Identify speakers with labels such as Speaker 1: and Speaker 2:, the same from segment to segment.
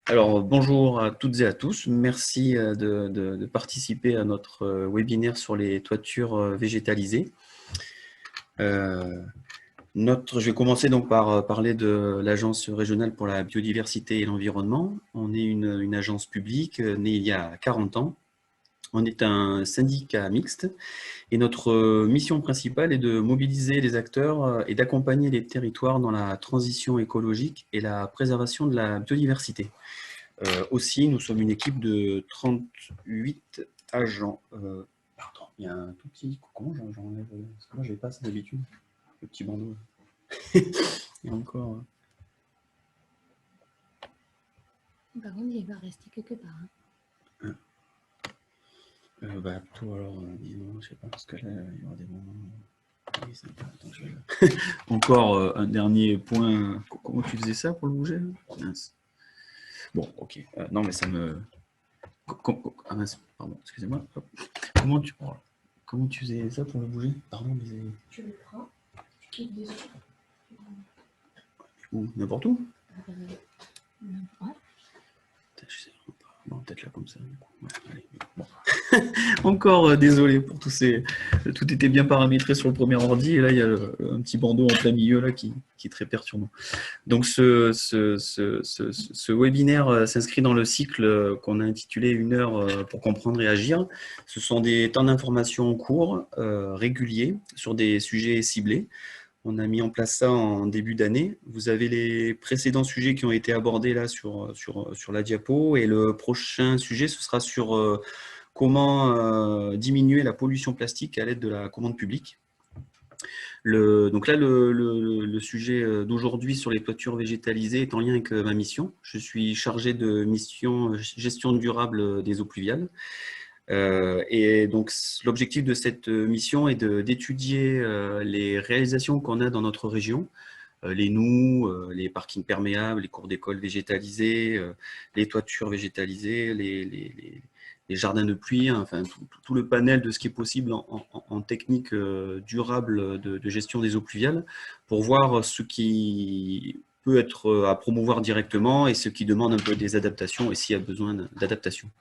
Speaker 1: Alors, bonjour à toutes et à tous. Merci de participer à notre webinaire sur les toitures végétalisées. Je vais commencer donc par parler de l'Agence régionale pour la biodiversité et l'environnement. On est une agence publique née il y a 40 ans. On est un syndicat mixte et notre mission principale est de mobiliser les acteurs et d'accompagner les territoires dans la transition écologique et la préservation de la biodiversité. Aussi, nous sommes une équipe de 38 agents. Pardon, il y a un tout petit... Comment j'enlève... Parce que moi, je n'avais pas ça d'habitude. Le petit bandeau. Et encore...
Speaker 2: Par contre, il va rester quelque part.
Speaker 1: Plutôt alors, disons, je sais pas, parce que là, il y aura des moments... Oui, attends, encore un dernier point. Comment tu faisais ça pour le bouger? Mince. Bon, ok. Non, mais ça me... Ah mince, pardon, excusez-moi. Comment tu faisais ça pour le bouger? Pardon, mais...
Speaker 2: Tu le prends, tu cliques dessus.
Speaker 1: Où? N'importe où?
Speaker 2: Ouais.
Speaker 1: Je sais pas. Bon, peut-être là comme ça. Ouais, allez, bon. Encore désolé pour tous ces... Tout était bien paramétré sur le premier ordi et là il y a un petit bandeau en plein milieu là qui est très perturbant. Donc ce webinaire s'inscrit dans le cycle qu'on a intitulé 1 heure pour comprendre et agir. Ce sont des temps d'information courts, réguliers, sur des sujets ciblés. On a mis en place ça en début d'année. Vous avez les précédents sujets qui ont été abordés là sur la diapo. Et le prochain sujet, ce sera sur comment diminuer la pollution plastique à l'aide de la commande publique. Donc là, le sujet d'aujourd'hui sur les toitures végétalisées est en lien avec ma mission. Je suis chargé de mission gestion durable des eaux pluviales. Et donc, l'objectif de cette mission est d'étudier les réalisations qu'on a dans notre région, les noues, les parkings perméables, les cours d'école végétalisés, les toitures végétalisées, les jardins de pluie, hein, enfin tout le panel de ce qui est possible en technique durable de gestion des eaux pluviales, pour voir ce qui peut être à promouvoir directement et ce qui demande un peu des adaptations et s'il y a besoin d'adaptation.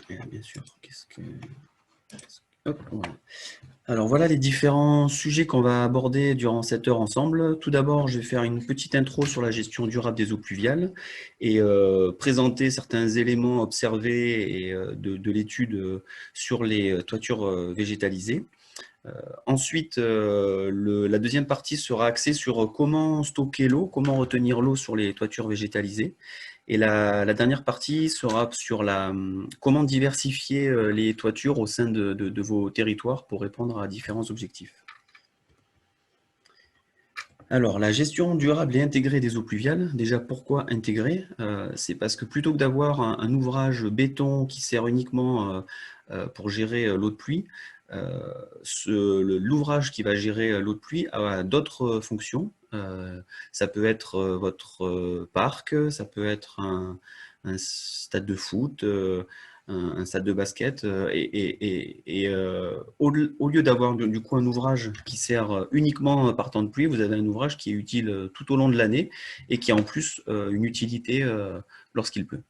Speaker 1: Bien sûr, Hop, voilà. Alors voilà les différents sujets qu'on va aborder durant cette heure ensemble. Tout d'abord, je vais faire une petite intro sur la gestion durable des eaux pluviales et présenter certains éléments observés et de l'étude sur les toitures végétalisées. Ensuite, la deuxième partie sera axée sur comment stocker l'eau, comment retenir l'eau sur les toitures végétalisées. Et la dernière partie sera sur comment diversifier les toitures au sein de vos territoires pour répondre à différents objectifs. Alors, la gestion durable et intégrée des eaux pluviales, déjà pourquoi intégrer? C'est parce que plutôt que d'avoir un ouvrage béton qui sert uniquement pour gérer l'eau de pluie, l'ouvrage qui va gérer l'eau de pluie a d'autres fonctions. Ça peut être votre parc, ça peut être un stade de foot, un stade de basket. Au lieu d'avoir du coup un ouvrage qui sert uniquement par temps de pluie, vous avez un ouvrage qui est utile tout au long de l'année et qui a en plus une utilité lorsqu'il pleut.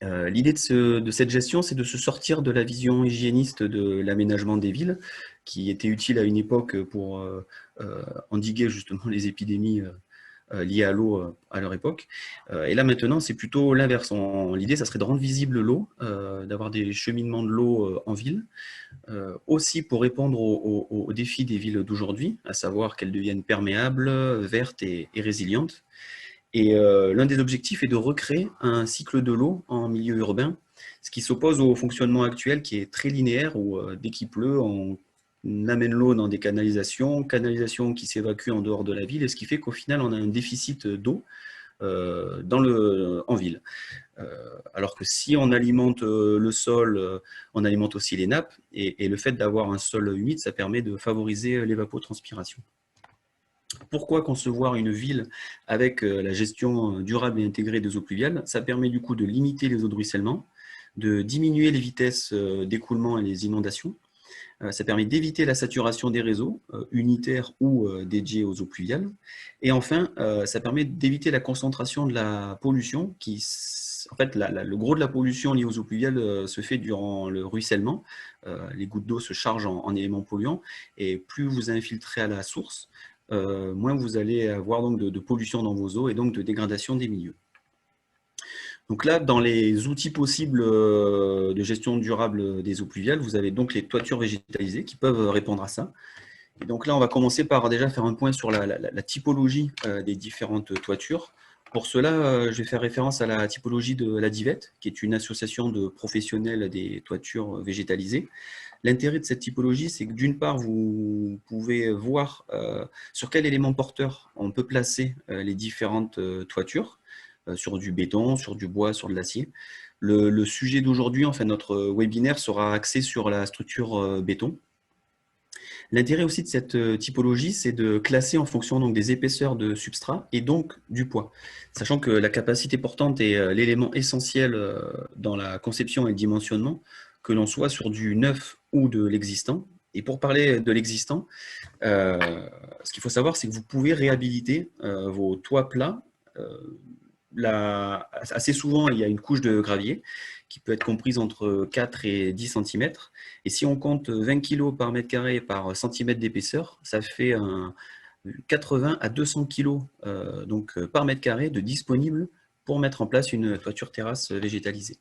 Speaker 1: L'idée de cette gestion, c'est de se sortir de la vision hygiéniste de l'aménagement des villes, qui était utile à une époque pour endiguer justement les épidémies liées à l'eau à leur époque. Et là maintenant, c'est plutôt l'inverse. L'idée, ça serait de rendre visible l'eau, d'avoir des cheminements de l'eau en ville, aussi pour répondre aux défis des villes d'aujourd'hui, à savoir qu'elles deviennent perméables, vertes et résilientes. Et l'un des objectifs est de recréer un cycle de l'eau en milieu urbain, ce qui s'oppose au fonctionnement actuel qui est très linéaire, où dès qu'il pleut, on amène l'eau dans des canalisations qui s'évacuent en dehors de la ville, et ce qui fait qu'au final, on a un déficit d'eau en ville. Alors que si on alimente le sol, on alimente aussi les nappes, et le fait d'avoir un sol humide, ça permet de favoriser l'évapotranspiration. Pourquoi concevoir une ville avec la gestion durable et intégrée des eaux pluviales? Ça permet du coup de limiter les eaux de ruissellement, de diminuer les vitesses d'écoulement et les inondations, Ça permet d'éviter la saturation des réseaux, unitaires ou dédiés aux eaux pluviales. Et enfin, ça permet d'éviter la concentration de la pollution qui, en fait, le gros de la pollution liée aux eaux pluviales se fait durant le ruissellement. Les gouttes d'eau se chargent en éléments polluants et plus vous infiltrez à la source, moins vous allez avoir donc de pollution dans vos eaux et donc de dégradation des milieux. Donc là, dans les outils possibles de gestion durable des eaux pluviales, vous avez donc les toitures végétalisées qui peuvent répondre à ça. Et donc là, on va commencer par déjà faire un point sur la typologie des différentes toitures. Pour cela, je vais faire référence à la typologie de la DIVET, qui est une association de professionnels des toitures végétalisées. L'intérêt de cette typologie, c'est que d'une part, vous pouvez voir sur quel élément porteur on peut placer les différentes toitures, sur du béton, sur du bois, sur de l'acier. Le sujet d'aujourd'hui, enfin notre webinaire sera axé sur la structure béton. L'intérêt aussi de cette typologie, c'est de classer en fonction donc, des épaisseurs de substrat et donc du poids. Sachant que la capacité portante est l'élément essentiel dans la conception et le dimensionnement, que l'on soit sur du neuf ou de l'existant. Et pour parler de l'existant, ce qu'il faut savoir, c'est que vous pouvez réhabiliter vos toits plats. Assez souvent, il y a une couche de gravier qui peut être comprise entre 4 et 10 cm. Et si on compte 20 kg par mètre carré par centimètre d'épaisseur, ça fait 80 à 200 kg par mètre carré de disponible pour mettre en place une toiture terrasse végétalisée.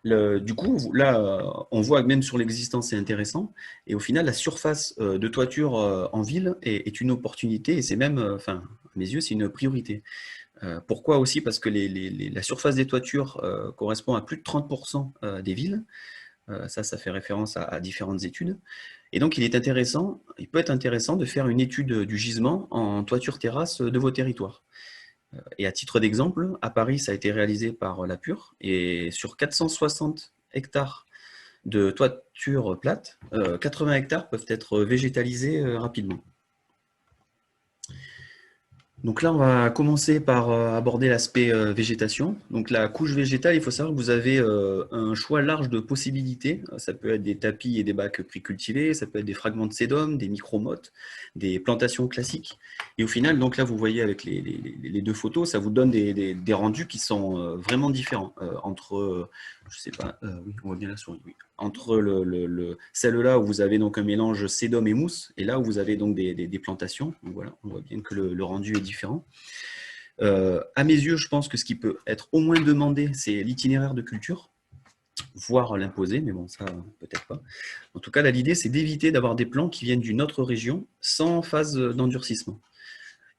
Speaker 1: Du coup, là, on voit que même sur l'existant, c'est intéressant. Et au final, la surface de toiture en ville est une opportunité et c'est même, à mes yeux, c'est une priorité. Pourquoi aussi? Parce que la surface des toitures correspond à plus de 30% des villes. Ça fait référence à différentes études. Et donc, il peut être intéressant de faire une étude du gisement en toiture terrasse de vos territoires. Et à titre d'exemple, à Paris, ça a été réalisé par la Pure. Et sur 460 hectares de toiture plate, 80 hectares peuvent être végétalisés rapidement. Donc là, on va commencer par aborder l'aspect végétation. Donc la couche végétale, il faut savoir que vous avez un choix large de possibilités. Ça peut être des tapis et des bacs pré-cultivés, ça peut être des fragments de sédum, des micromottes, des plantations classiques. Et au final, donc là, vous voyez avec les deux photos, ça vous donne des rendus qui sont vraiment différents entre, je sais pas, oui, on voit bien la souris, oui. Entre celle-là où vous avez donc un mélange sédum et mousse, et là où vous avez donc des plantations. Donc voilà, on voit bien que le rendu est différent. À mes yeux, je pense que ce qui peut être au moins demandé, c'est l'itinéraire de culture, voire l'imposer, mais bon, ça, peut-être pas. En tout cas, là, l'idée, c'est d'éviter d'avoir des plants qui viennent d'une autre région sans phase d'endurcissement.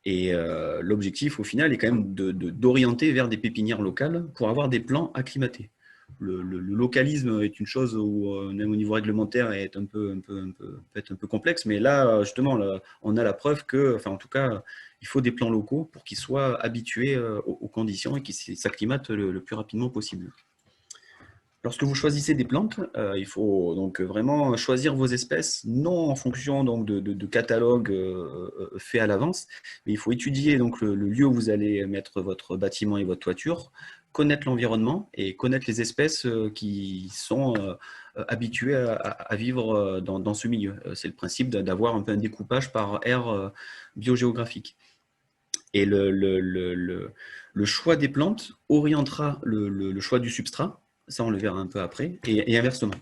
Speaker 1: Et l'objectif, au final, est quand même d'orienter vers des pépinières locales pour avoir des plants acclimatés. Le localisme est une chose où, même au niveau réglementaire, peut être un peu complexe, mais là, justement, là, on a la preuve que, enfin, en tout cas, il faut des plants locaux pour qu'ils soient habitués aux conditions et qu'ils s'acclimatent le plus rapidement possible. Lorsque vous choisissez des plantes, il faut donc vraiment choisir vos espèces, non en fonction donc, de catalogues faits à l'avance, mais il faut étudier donc, le lieu où vous allez mettre votre bâtiment et votre toiture, connaître l'environnement et connaître les espèces qui sont habituées à vivre dans ce milieu. C'est le principe d'avoir un peu un découpage par aire biogéographique. Et le choix des plantes orientera le choix du substrat. Ça, on le verra un peu après, et inversement.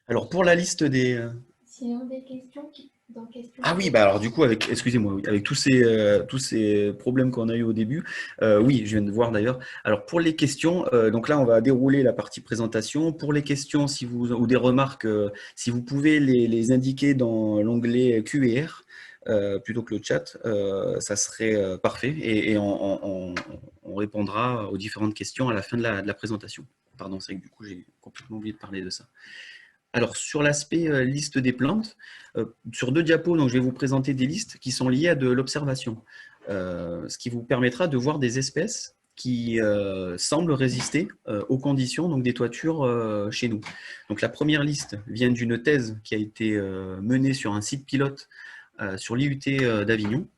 Speaker 1: Alors, pour la liste des...
Speaker 2: Sinon, des questions dans questions.
Speaker 1: Ah oui, bah alors du coup, excusez-moi, avec tous ces problèmes qu'on a eu au début, oui, je viens de voir d'ailleurs. Alors, pour les questions, donc là, on va dérouler la partie présentation. Pour les questions, ou des remarques, si vous pouvez les indiquer dans l'onglet Q&R, plutôt que le chat, ça serait parfait et on répondra aux différentes questions à la fin de la présentation. Pardon, c'est vrai que du coup, j'ai complètement oublié de parler de ça. Alors, sur l'aspect liste des plantes, sur 2 diapos, donc, je vais vous présenter des listes qui sont liées à de l'observation, ce qui vous permettra de voir des espèces qui semblent résister aux conditions donc, des toitures chez nous. Donc, la première liste vient d'une thèse qui a été menée sur un site pilote sur l'IUT d'Avignon.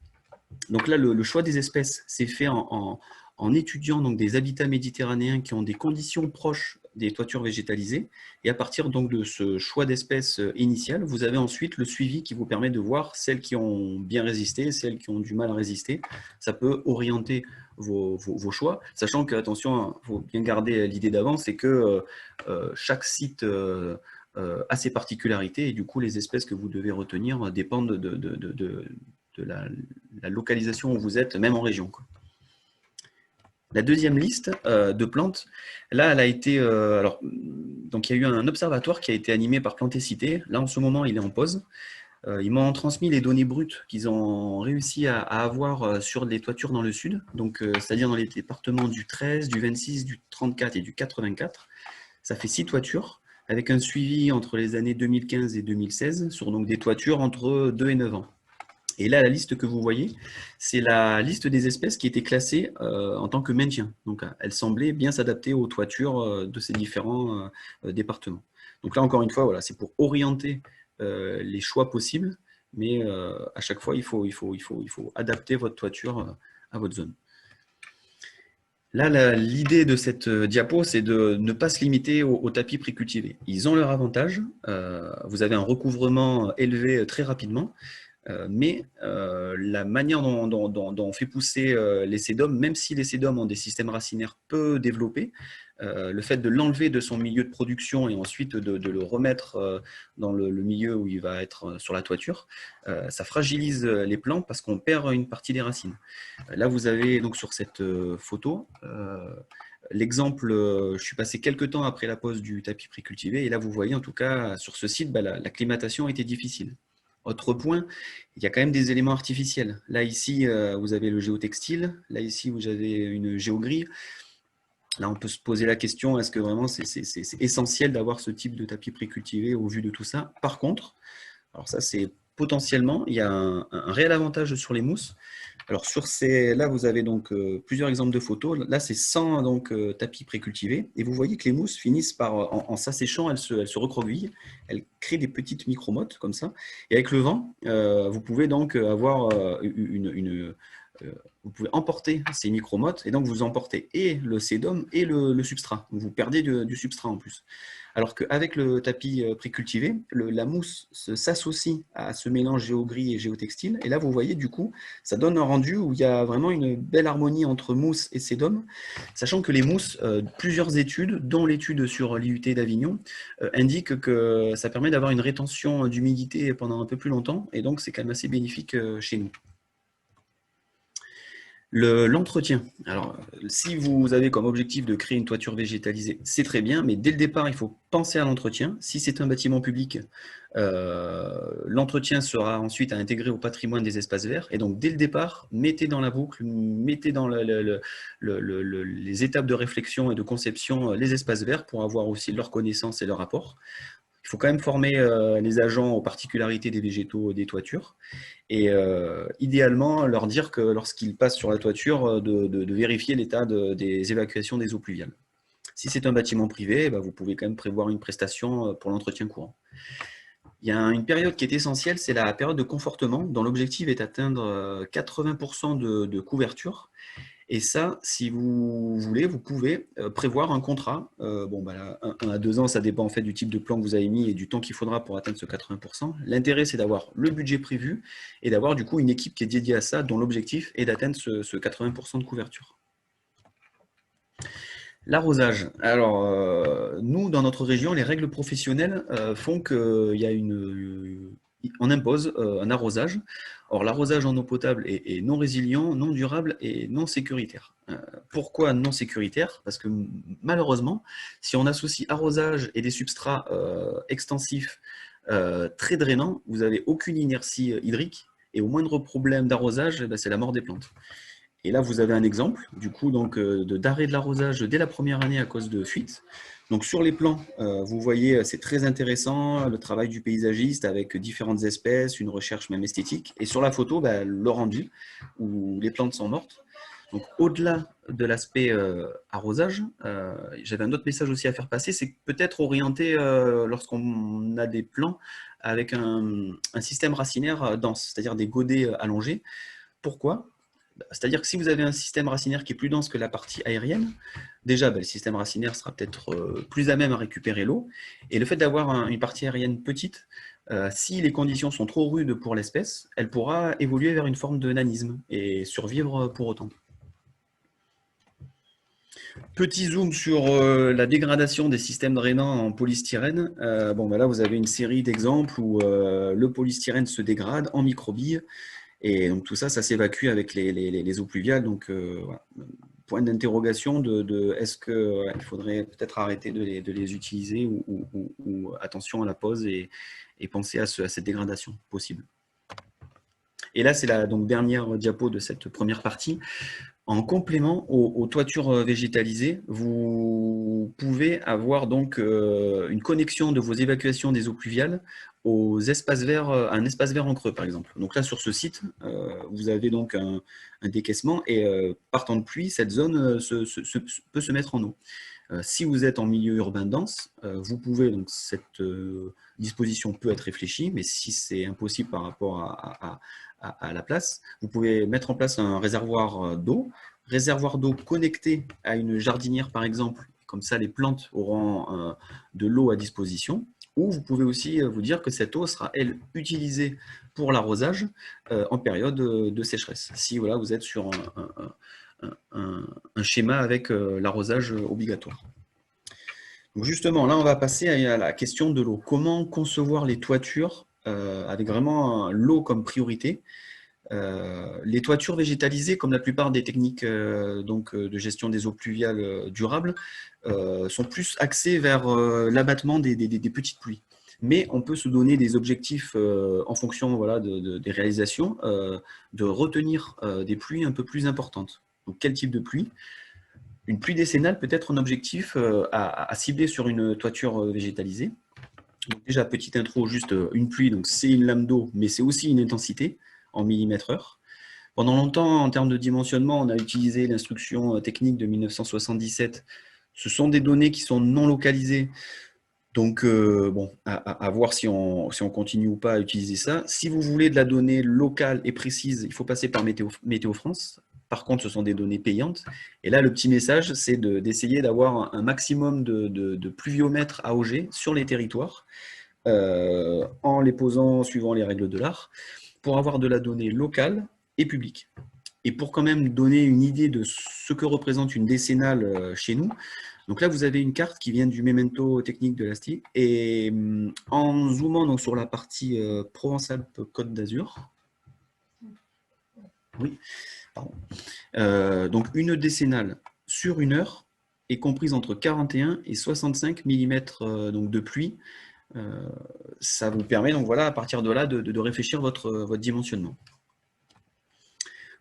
Speaker 1: Donc là, le choix des espèces s'est fait en étudiant donc, des habitats méditerranéens qui ont des conditions proches des toitures végétalisées. Et à partir donc de ce choix d'espèces initial, vous avez ensuite le suivi qui vous permet de voir celles qui ont bien résisté, celles qui ont du mal à résister. Ça peut orienter vos choix, sachant que, attention, il faut bien garder l'idée d'avance, c'est que chaque site a ses particularités et du coup, les espèces que vous devez retenir dépendent de la localisation où vous êtes, même en région, quoi. La deuxième liste de plantes, là, elle a été... donc, il y a eu un observatoire qui a été animé par Plantécité. Là, en ce moment, il est en pause. Ils m'ont transmis les données brutes qu'ils ont réussi à avoir sur les toitures dans le sud, donc c'est-à-dire dans les départements du 13, du 26, du 34 et du 84. Ça fait 6 toitures, avec un suivi entre les années 2015 et 2016, sur donc des toitures entre 2 et 9 ans. Et là, la liste que vous voyez, c'est la liste des espèces qui étaient classées en tant que maintien. Donc, elle semblait bien s'adapter aux toitures de ces différents départements. Donc là, encore une fois, voilà, c'est pour orienter les choix possibles, mais à chaque fois, il faut adapter votre toiture à votre zone. Là, l'idée de cette diapo, c'est de ne pas se limiter aux tapis précultivés. Ils ont leur avantage. Vous avez un recouvrement élevé très rapidement. Mais la manière dont on fait pousser les sédums, même si les sédums ont des systèmes racinaires peu développés, le fait de l'enlever de son milieu de production et ensuite de le remettre dans le milieu où il va être sur la toiture, ça fragilise les plants parce qu'on perd une partie des racines. Là, vous avez donc sur cette photo l'exemple, je suis passé quelques temps après la pose du tapis précultivé et là, vous voyez en tout cas sur ce site, l'acclimatation était difficile. Autre point, il y a quand même des éléments artificiels. Là, ici, vous avez le géotextile. Là, ici, vous avez une géogrille. Là, on peut se poser la question, est-ce que vraiment c'est essentiel d'avoir ce type de tapis précultivé au vu de tout ça? Par contre, alors ça, c'est potentiellement, il y a un réel avantage sur les mousses. Alors là, vous avez donc plusieurs exemples de photos. Là, c'est sans donc, tapis précultivé. Et vous voyez que les mousses finissent par, en s'asséchant, elles se recroquevillent. Elles créent des petites micromottes comme ça. Et avec le vent, vous pouvez donc avoir vous pouvez emporter ces micromottes et donc vous emportez et le sédum et le substrat. Vous perdez du substrat en plus. Alors qu'avec le tapis précultivé, la mousse s'associe à ce mélange géogris et géotextile. Et là, vous voyez, du coup, ça donne un rendu où il y a vraiment une belle harmonie entre mousse et sédum, sachant que les mousses, plusieurs études, dont l'étude sur l'IUT d'Avignon, indiquent que ça permet d'avoir une rétention d'humidité pendant un peu plus longtemps. Et donc, c'est quand même assez bénéfique chez nous. L'entretien. Alors, si vous avez comme objectif de créer une toiture végétalisée, c'est très bien, mais dès le départ, il faut penser à l'entretien. Si c'est un bâtiment public, l'entretien sera ensuite à intégrer au patrimoine des espaces verts. Et donc, dès le départ, mettez dans la boucle, mettez dans les étapes de réflexion et de conception les espaces verts pour avoir aussi leur connaissance et leur apport. Il faut quand même former les agents aux particularités des végétaux des toitures et idéalement leur dire que lorsqu'ils passent sur la toiture, de vérifier l'état des évacuations des eaux pluviales. Si c'est un bâtiment privé, vous pouvez quand même prévoir une prestation pour l'entretien courant. Il y a une période qui est essentielle, c'est la période de confortement, dont l'objectif est d'atteindre 80% de couverture. Et ça, si vous voulez, vous pouvez prévoir un contrat. 1 à 2 ans, ça dépend en fait du type de plan que vous avez mis et du temps qu'il faudra pour atteindre ce 80%. L'intérêt, c'est d'avoir le budget prévu et d'avoir du coup une équipe qui est dédiée à ça, dont l'objectif est d'atteindre ce 80% de couverture. L'arrosage. Alors, nous, dans notre région, les règles professionnelles font qu'il y a on impose un arrosage. Or, l'arrosage en eau potable est non résilient, non durable et non sécuritaire. Pourquoi non sécuritaire? Parce que malheureusement, si on associe arrosage et des substrats extensifs très drainants, vous n'avez aucune inertie hydrique et au moindre problème d'arrosage, c'est la mort des plantes. Et là, vous avez un exemple, du coup, d'arrêt de l'arrosage dès la première année à cause de fuite. Donc, sur les plans, vous voyez, c'est très intéressant, le travail du paysagiste avec différentes espèces, une recherche même esthétique. Et sur la photo, le rendu, où les plantes sont mortes. Donc, au-delà de l'aspect arrosage, j'avais un autre message aussi à faire passer, c'est peut-être orienter lorsqu'on a des plants avec un système racinaire dense, c'est-à-dire des godets allongés. Pourquoi ? C'est-à-dire que si vous avez un système racinaire qui est plus dense que la partie aérienne, déjà, le système racinaire sera peut-être plus à même à récupérer l'eau. Et le fait d'avoir une partie aérienne petite, si les conditions sont trop rudes pour l'espèce, elle pourra évoluer vers une forme de nanisme et survivre pour autant. Petit zoom sur la dégradation des systèmes drainants en polystyrène. Là, vous avez une série d'exemples où le polystyrène se dégrade en microbilles. Et donc tout ça, ça s'évacue avec les eaux pluviales. Donc, voilà. Point d'interrogation de est-ce qu'il faudrait peut-être arrêter de les utiliser ou attention à la pause et penser à cette dégradation possible. Et là, c'est la dernière diapo de cette première partie. En complément aux toitures végétalisées, vous pouvez avoir donc une connexion de vos évacuations des eaux pluviales aux espaces verts, un espace vert en creux par exemple. Donc là sur ce site, vous avez donc un décaissement et partant de pluie, cette zone peut se mettre en eau. Si vous êtes en milieu urbain dense, vous pouvez, donc cette disposition peut être réfléchie, mais si c'est impossible par rapport à la place, vous pouvez mettre en place un réservoir d'eau connecté à une jardinière par exemple, comme ça les plantes auront de l'eau à disposition, ou vous pouvez aussi vous dire que cette eau sera, elle, utilisée pour l'arrosage en période de sécheresse, si voilà, vous êtes sur un schéma avec l'arrosage obligatoire. Donc justement, là, on va passer à la question de l'eau. Comment concevoir les toitures avec vraiment l'eau comme priorité? Les toitures végétalisées, comme la plupart des techniques de gestion des eaux pluviales durables, sont plus axées vers l'abattement des petites pluies. Mais on peut se donner des objectifs en fonction voilà, des réalisations, de retenir des pluies un peu plus importantes. Donc, quel type de pluie? Une pluie décennale peut être un objectif à cibler sur une toiture végétalisée. Donc déjà, petite intro, juste une pluie, donc c'est une lame d'eau, mais c'est aussi une intensité en millimètres heure. Pendant longtemps, en termes de dimensionnement, on a utilisé l'instruction technique de 1977. Ce sont des données qui sont non localisées. Donc, à voir si on continue ou pas à utiliser ça. Si vous voulez de la donnée locale et précise, il faut passer par Météo France. Par contre, ce sont des données payantes. Et là, le petit message, c'est d'essayer d'avoir un maximum de pluviomètres AOG sur les territoires, en les posant suivant les règles de l'art, pour avoir de la donnée locale et publique. Et pour quand même donner une idée de ce que représente une décennale chez nous, donc là, vous avez une carte qui vient du Memento technique de l'ASTI. Et en zoomant donc, sur la partie Provence-Alpes-Côte d'Azur, oui, pardon. Donc une décennale sur une heure est comprise entre 41 et 65 mm de pluie. Ça vous permet donc voilà, à partir de là de réfléchir votre dimensionnement.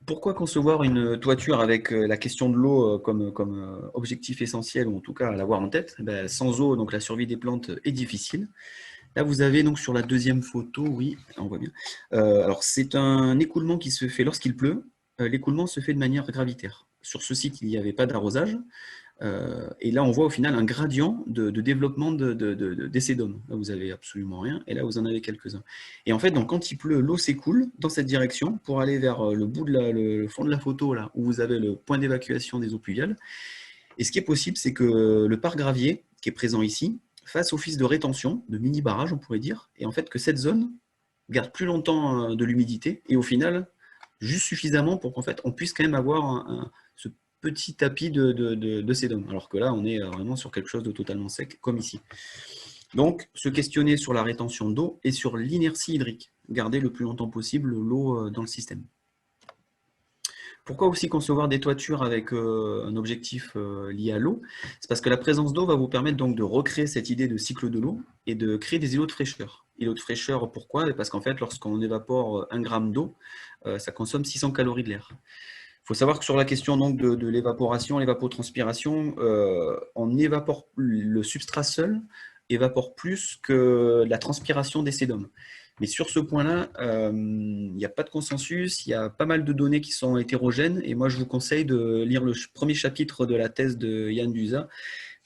Speaker 1: Pourquoi concevoir une toiture avec la question de l'eau comme objectif essentiel, ou en tout cas à l'avoir en tête? Sans eau, donc la survie des plantes est difficile. Là, vous avez donc sur la deuxième photo, oui, on voit bien. Alors, c'est un écoulement qui se fait lorsqu'il pleut. L'écoulement se fait de manière gravitaire. Sur ce site, il n'y avait pas d'arrosage. Et là, on voit au final un gradient de développement d'essais d'hommes. Là, vous n'avez absolument rien, et là, vous en avez quelques-uns. Et en fait, donc, quand il pleut, l'eau s'écoule dans cette direction pour aller vers le bout de le fond de la photo, là, où vous avez le point d'évacuation des eaux pluviales. Et ce qui est possible, c'est que le parc gravier, qui est présent ici, fasse office de rétention, de mini-barrage, on pourrait dire, et en fait que cette zone garde plus longtemps de l'humidité, et au final, juste suffisamment pour qu'en fait, on puisse quand même avoir ce petit tapis de sédum, alors que là, on est vraiment sur quelque chose de totalement sec, comme ici. Donc, se questionner sur la rétention d'eau et sur l'inertie hydrique, garder le plus longtemps possible l'eau dans le système. Pourquoi aussi concevoir des toitures avec un objectif lié à l'eau? C'est parce que la présence d'eau va vous permettre donc de recréer cette idée de cycle de l'eau et de créer des îlots de fraîcheur. Îlots de fraîcheur, pourquoi? Parce qu'en fait, lorsqu'on évapore 1 gramme d'eau, ça consomme 600 calories de l'air. Il faut savoir que sur la question donc, de l'évaporation, l'évapotranspiration, on évapore, le substrat seul évapore plus que la transpiration des sédums. Mais sur ce point-là, il n'y a pas de consensus, il y a pas mal de données qui sont hétérogènes, et moi je vous conseille de lire le premier chapitre de la thèse de Yann Duza,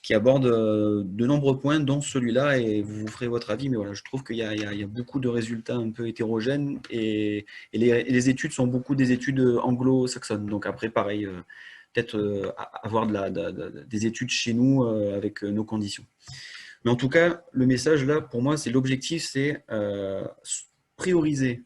Speaker 1: qui aborde de nombreux points, dont celui-là, et vous vous ferez votre avis. Mais voilà, je trouve qu'il y a beaucoup de résultats un peu hétérogènes, et les études sont beaucoup des études anglo-saxonnes. Donc après, pareil, peut-être avoir des études chez nous avec nos conditions. Mais en tout cas, le message là, pour moi, c'est l'objectif, c'est prioriser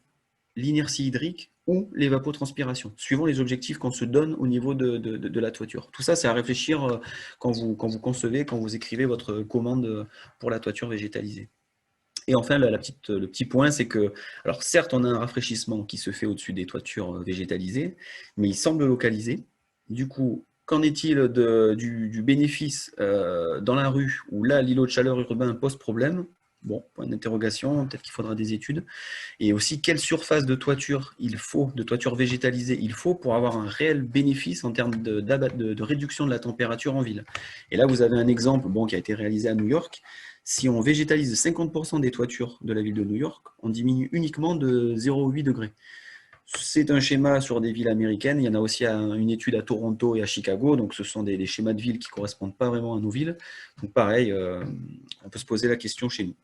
Speaker 1: l'inertie hydrique ou l'évapotranspiration, suivant les objectifs qu'on se donne au niveau de la toiture. Tout ça, c'est à réfléchir quand vous concevez, quand vous écrivez votre commande pour la toiture végétalisée. Et enfin, le petit point, c'est que, alors certes, on a un rafraîchissement qui se fait au-dessus des toitures végétalisées, mais il semble localisé. Du coup, qu'en est-il du bénéfice dans la rue, où là, l'îlot de chaleur urbain pose problème? Bon, point d'interrogation, peut-être qu'il faudra des études. Et aussi, quelle surface de toiture de toiture végétalisée il faut pour avoir un réel bénéfice en termes de réduction de la température en ville. Et là, vous avez un exemple qui a été réalisé à New York. Si on végétalise 50% des toitures de la ville de New York, on diminue uniquement de 0,8 degrés. C'est un schéma sur des villes américaines. Il y en a aussi une étude à Toronto et à Chicago. Donc, ce sont des schémas de villes qui ne correspondent pas vraiment à nos villes. Donc, pareil, on peut se poser la question chez nous.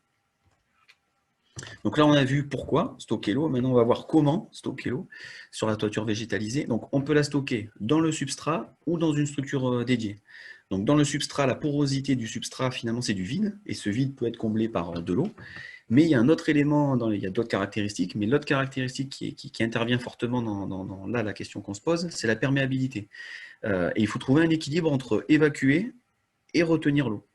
Speaker 1: Donc là, on a vu pourquoi stocker l'eau. Maintenant, on va voir comment stocker l'eau sur la toiture végétalisée. Donc, on peut la stocker dans le substrat ou dans une structure dédiée. Donc, dans le substrat, la porosité du substrat, finalement, c'est du vide. Et ce vide peut être comblé par de l'eau. Mais il y a un autre élément, il y a d'autres caractéristiques, mais l'autre caractéristique qui intervient fortement dans la question qu'on se pose, c'est la perméabilité. Et il faut trouver un équilibre entre évacuer et retenir l'eau.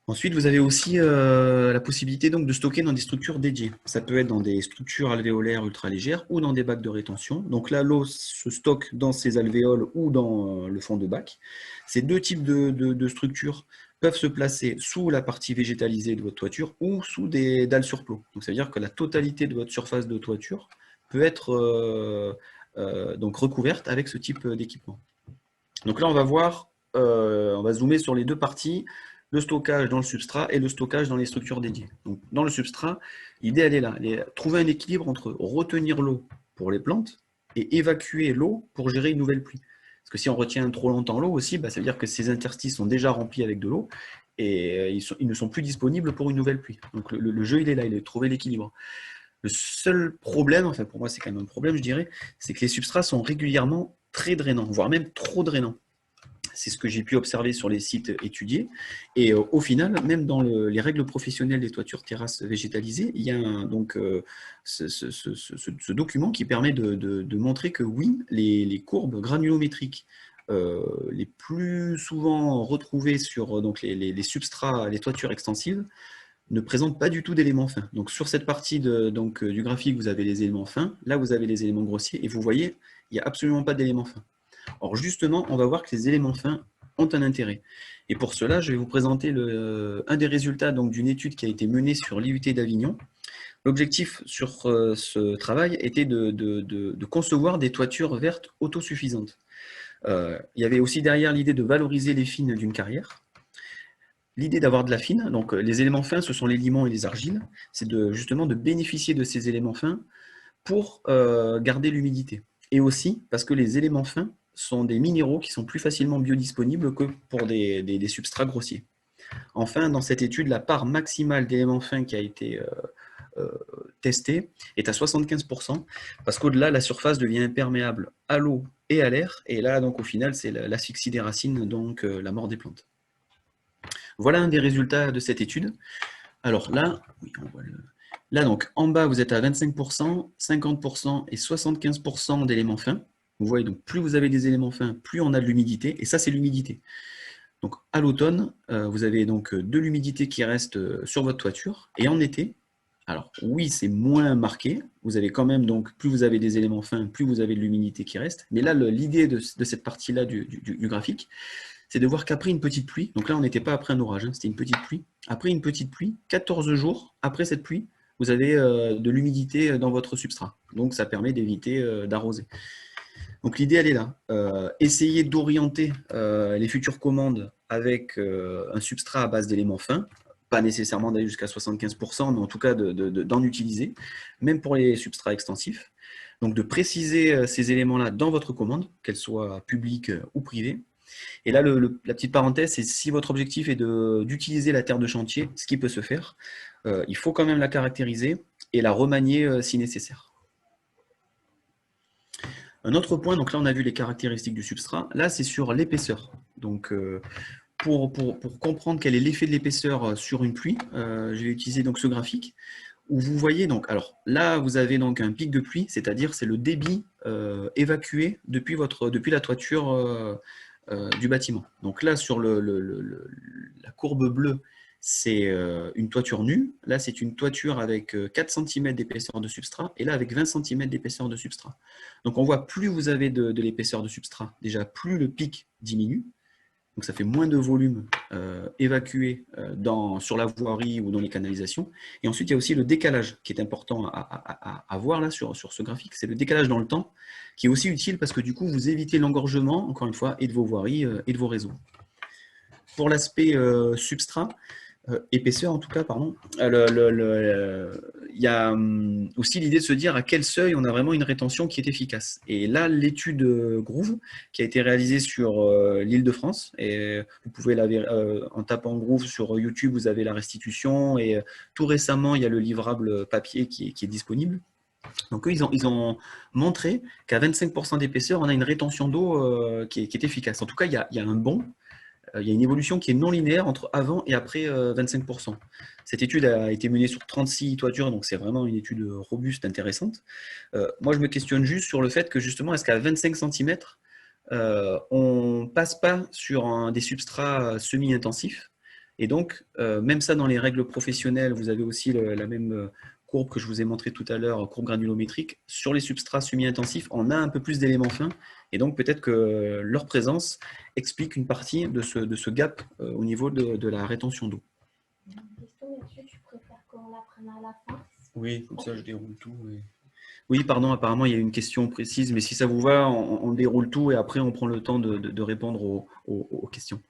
Speaker 1: Ensuite, vous avez aussi la possibilité donc, de stocker dans des structures dédiées. Ça peut être dans des structures alvéolaires ultra-légères ou dans des bacs de rétention. Donc là, l'eau se stocke dans ces alvéoles ou dans le fond de bac. Ces deux types de structures peuvent se placer sous la partie végétalisée de votre toiture ou sous des dalles sur plot. Donc ça veut dire que la totalité de votre surface de toiture peut être donc recouverte avec ce type d'équipement. Donc là, on va voir, on va zoomer sur les deux parties, le stockage dans le substrat et le stockage dans les structures dédiées. Donc, dans le substrat, l'idée, elle est là. Trouver un équilibre entre retenir l'eau pour les plantes et évacuer l'eau pour gérer une nouvelle pluie. Parce que si on retient trop longtemps l'eau aussi, ça veut dire que ces interstices sont déjà remplis avec de l'eau et ils ne sont plus disponibles pour une nouvelle pluie. Donc, le jeu, il est là, il est de trouver l'équilibre. Le seul problème, enfin pour moi c'est quand même un problème, je dirais, c'est que les substrats sont régulièrement très drainants, voire même trop drainants. C'est ce que j'ai pu observer sur les sites étudiés. Et au final, même dans les règles professionnelles des toitures terrasses végétalisées, il y a donc ce document qui permet de montrer que oui, les courbes granulométriques les plus souvent retrouvées sur donc, les substrats, les toitures extensives, ne présentent pas du tout d'éléments fins. Donc sur cette partie du graphique, vous avez les éléments fins, là vous avez les éléments grossiers, et vous voyez, il n'y a absolument pas d'éléments fins. Or justement, on va voir que les éléments fins ont un intérêt. Et pour cela, je vais vous présenter un des résultats d'une étude qui a été menée sur l'IUT d'Avignon. L'objectif sur ce travail était de concevoir des toitures vertes autosuffisantes. Il y avait aussi derrière l'idée de valoriser les fines d'une carrière. L'idée d'avoir de la fine, donc les éléments fins, ce sont les limons et les argiles, c'est justement de bénéficier de ces éléments fins pour garder l'humidité. Et aussi parce que les éléments fins sont des minéraux qui sont plus facilement biodisponibles que pour des substrats grossiers. Enfin, dans cette étude, la part maximale d'éléments fins qui a été testée est à 75%, parce qu'au-delà, la surface devient imperméable à l'eau et à l'air, et là, donc au final, c'est l'asphyxie des racines, donc la mort des plantes. Voilà un des résultats de cette étude. Alors là, oui, on voit là, donc, en bas, vous êtes à 25%, 50% et 75% d'éléments fins. Vous voyez, donc, plus vous avez des éléments fins, plus on a de l'humidité. Et ça, c'est l'humidité. Donc, à l'automne, vous avez donc de l'humidité qui reste sur votre toiture. Et en été, alors oui, c'est moins marqué. Vous avez quand même, donc, plus vous avez des éléments fins, plus vous avez de l'humidité qui reste. Mais là, l'idée de cette partie-là du graphique, c'est de voir qu'après une petite pluie, donc là on n'était pas après un orage, c'était une petite pluie, après une petite pluie, 14 jours après cette pluie, vous avez de l'humidité dans votre substrat. Donc ça permet d'éviter d'arroser. Donc l'idée elle est là. Essayez d'orienter les futures commandes avec un substrat à base d'éléments fins, pas nécessairement d'aller jusqu'à 75%, mais en tout cas d'en utiliser, même pour les substrats extensifs. Donc de préciser ces éléments-là dans votre commande, qu'elle soit publique ou privée, Et là, la petite parenthèse, c'est si votre objectif est d'utiliser la terre de chantier, ce qui peut se faire, il faut quand même la caractériser et la remanier si nécessaire. Un autre point, donc là on a vu les caractéristiques du substrat, là c'est sur l'épaisseur. Donc pour comprendre quel est l'effet de l'épaisseur sur une pluie, je vais utiliser donc ce graphique où vous voyez donc, alors là vous avez donc un pic de pluie, c'est-à-dire c'est le débit évacué depuis la toiture du bâtiment. Donc là sur la courbe bleue, c'est une toiture nue. Là, c'est une toiture avec 4 cm d'épaisseur de substrat, et là, avec 20 cm d'épaisseur de substrat. Donc, on voit, plus vous avez de l'épaisseur de substrat, déjà, plus le pic diminue. Donc, ça fait moins de volume évacué sur la voirie ou dans les canalisations. Et ensuite, il y a aussi le décalage qui est important à voir là sur ce graphique. C'est le décalage dans le temps, qui est aussi utile parce que du coup, vous évitez l'engorgement, encore une fois, et de vos voiries et de vos réseaux. Pour l'aspect substrat, épaisseur en tout cas, pardon, il y a aussi l'idée de se dire à quel seuil on a vraiment une rétention qui est efficace. Et là, l'étude Groove, qui a été réalisée sur l'Île-de-France, et vous pouvez en tapant Groove sur YouTube, vous avez la restitution, et tout récemment, il y a le livrable papier qui est disponible. Donc eux, ils ont montré qu'à 25% d'épaisseur, on a une rétention d'eau qui est efficace. En tout cas, il y a un bond. Il y a une évolution qui est non linéaire entre avant et après 25%. Cette étude a été menée sur 36 toitures, donc c'est vraiment une étude robuste, intéressante. Moi, je me questionne juste sur le fait que justement, est-ce qu'à 25 cm, on ne passe pas sur des substrats semi-intensifs? Et donc, même ça, dans les règles professionnelles, vous avez aussi la même courbe que je vous ai montré tout à l'heure, courbe granulométrique. Sur les substrats semi-intensifs, on a un peu plus d'éléments fins, et donc peut-être que leur présence explique une partie de ce gap au niveau de la rétention d'eau.
Speaker 2: Une question là-dessus, tu préfères qu'on la prenne à la fin?
Speaker 1: Oui, comme ça je déroule tout. Oui, pardon, apparemment il y a une question précise, mais si ça vous va, on déroule tout et après on prend le temps de répondre aux questions.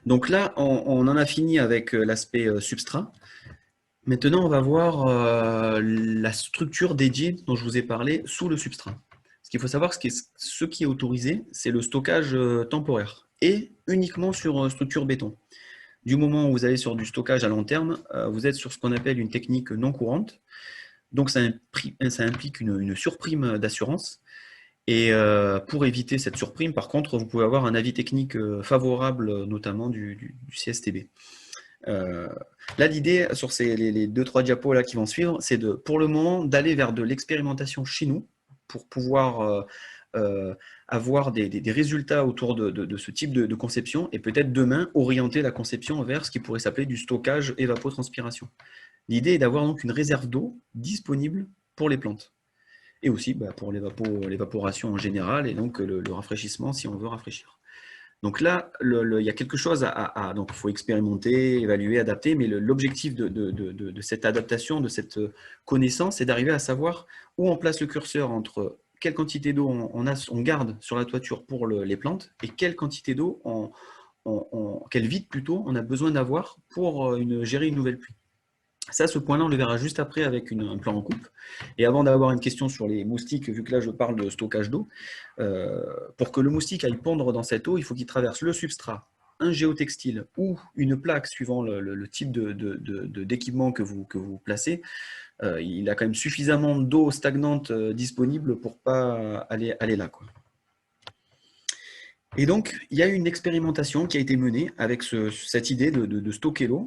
Speaker 1: Donc là, on en a fini avec l'aspect substrat. Maintenant, on va voir la structure dédiée dont je vous ai parlé sous le substrat. Ce qu'il faut savoir, ce qui est autorisé, c'est le stockage temporaire et uniquement sur structure béton. Du moment où vous allez sur du stockage à long terme, vous êtes sur ce qu'on appelle une technique non courante. Donc, ça implique une surprime d'assurance. Et pour éviter cette surprime, par contre, vous pouvez avoir un avis technique favorable, notamment du CSTB. Là, l'idée sur les 2-3 diapos là qui vont suivre, c'est pour le moment d'aller vers de l'expérimentation chez nous pour pouvoir avoir des résultats autour de ce type de conception et peut-être demain orienter la conception vers ce qui pourrait s'appeler du stockage évapotranspiration. L'idée est d'avoir donc une réserve d'eau disponible pour les plantes et aussi pour l'évaporation en général et donc le rafraîchissement si on veut rafraîchir. Donc là, il y a quelque chose donc il faut expérimenter, évaluer, adapter, mais l'objectif de cette adaptation, de cette connaissance, c'est d'arriver à savoir où on place le curseur entre quelle quantité d'eau on garde sur la toiture pour les plantes et quelle quantité d'eau, quel vide plutôt, on a besoin d'avoir pour gérer une nouvelle pluie. Ça, ce point-là, on le verra juste après avec un plan en coupe. Et avant d'avoir une question sur les moustiques, vu que là, je parle de stockage d'eau, pour que le moustique aille pondre dans cette eau, il faut qu'il traverse le substrat, un géotextile ou une plaque, suivant le type d'équipement que vous placez. Il a quand même suffisamment d'eau stagnante disponible pour ne pas aller là, quoi. Et donc, il y a une expérimentation qui a été menée avec cette idée de stocker l'eau.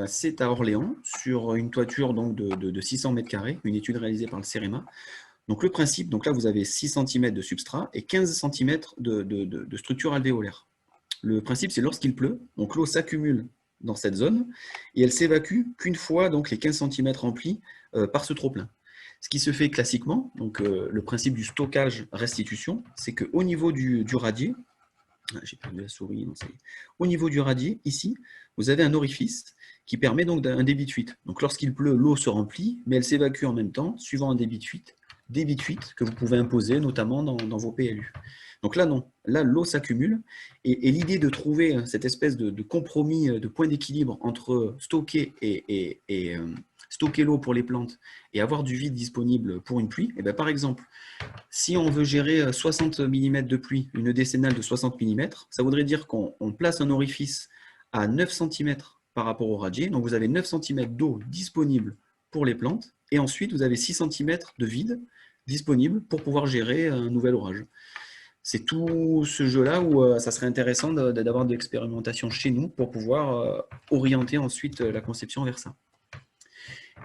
Speaker 1: C'est à Orléans, sur une toiture donc, de 600 mètres carrés, une étude réalisée par le CEREMA. Donc le principe, donc là vous avez 6 cm de substrat et 15 cm de structure alvéolaire. Le principe, c'est lorsqu'il pleut, donc l'eau s'accumule dans cette zone et elle s'évacue qu'une fois donc, les 15 cm remplis par ce trop-plein. Ce qui se fait classiquement, donc le principe du stockage-restitution, c'est qu'au niveau du radier, j'ai perdu la souris, au niveau du radier, ici, vous avez un orifice qui permet donc un débit de fuite. Donc lorsqu'il pleut, l'eau se remplit, mais elle s'évacue en même temps, suivant un débit de fuite, des bits fuites que vous pouvez imposer, notamment dans vos PLU. Donc là, non. Là, l'eau s'accumule. Et l'idée de trouver cette espèce de compromis, de point d'équilibre entre stocker l'eau pour les plantes et avoir du vide disponible pour une pluie, et bien, par exemple, si on veut gérer 60 mm de pluie, une décennale de 60 mm, ça voudrait dire qu'on place un orifice à 9 cm par rapport au radier. Donc vous avez 9 cm d'eau disponible pour les plantes. Et ensuite, vous avez 6 cm de vide disponible pour pouvoir gérer un nouvel orage. C'est tout ce jeu-là où ça serait intéressant d'avoir de l'expérimentation chez nous pour pouvoir orienter ensuite la conception vers ça.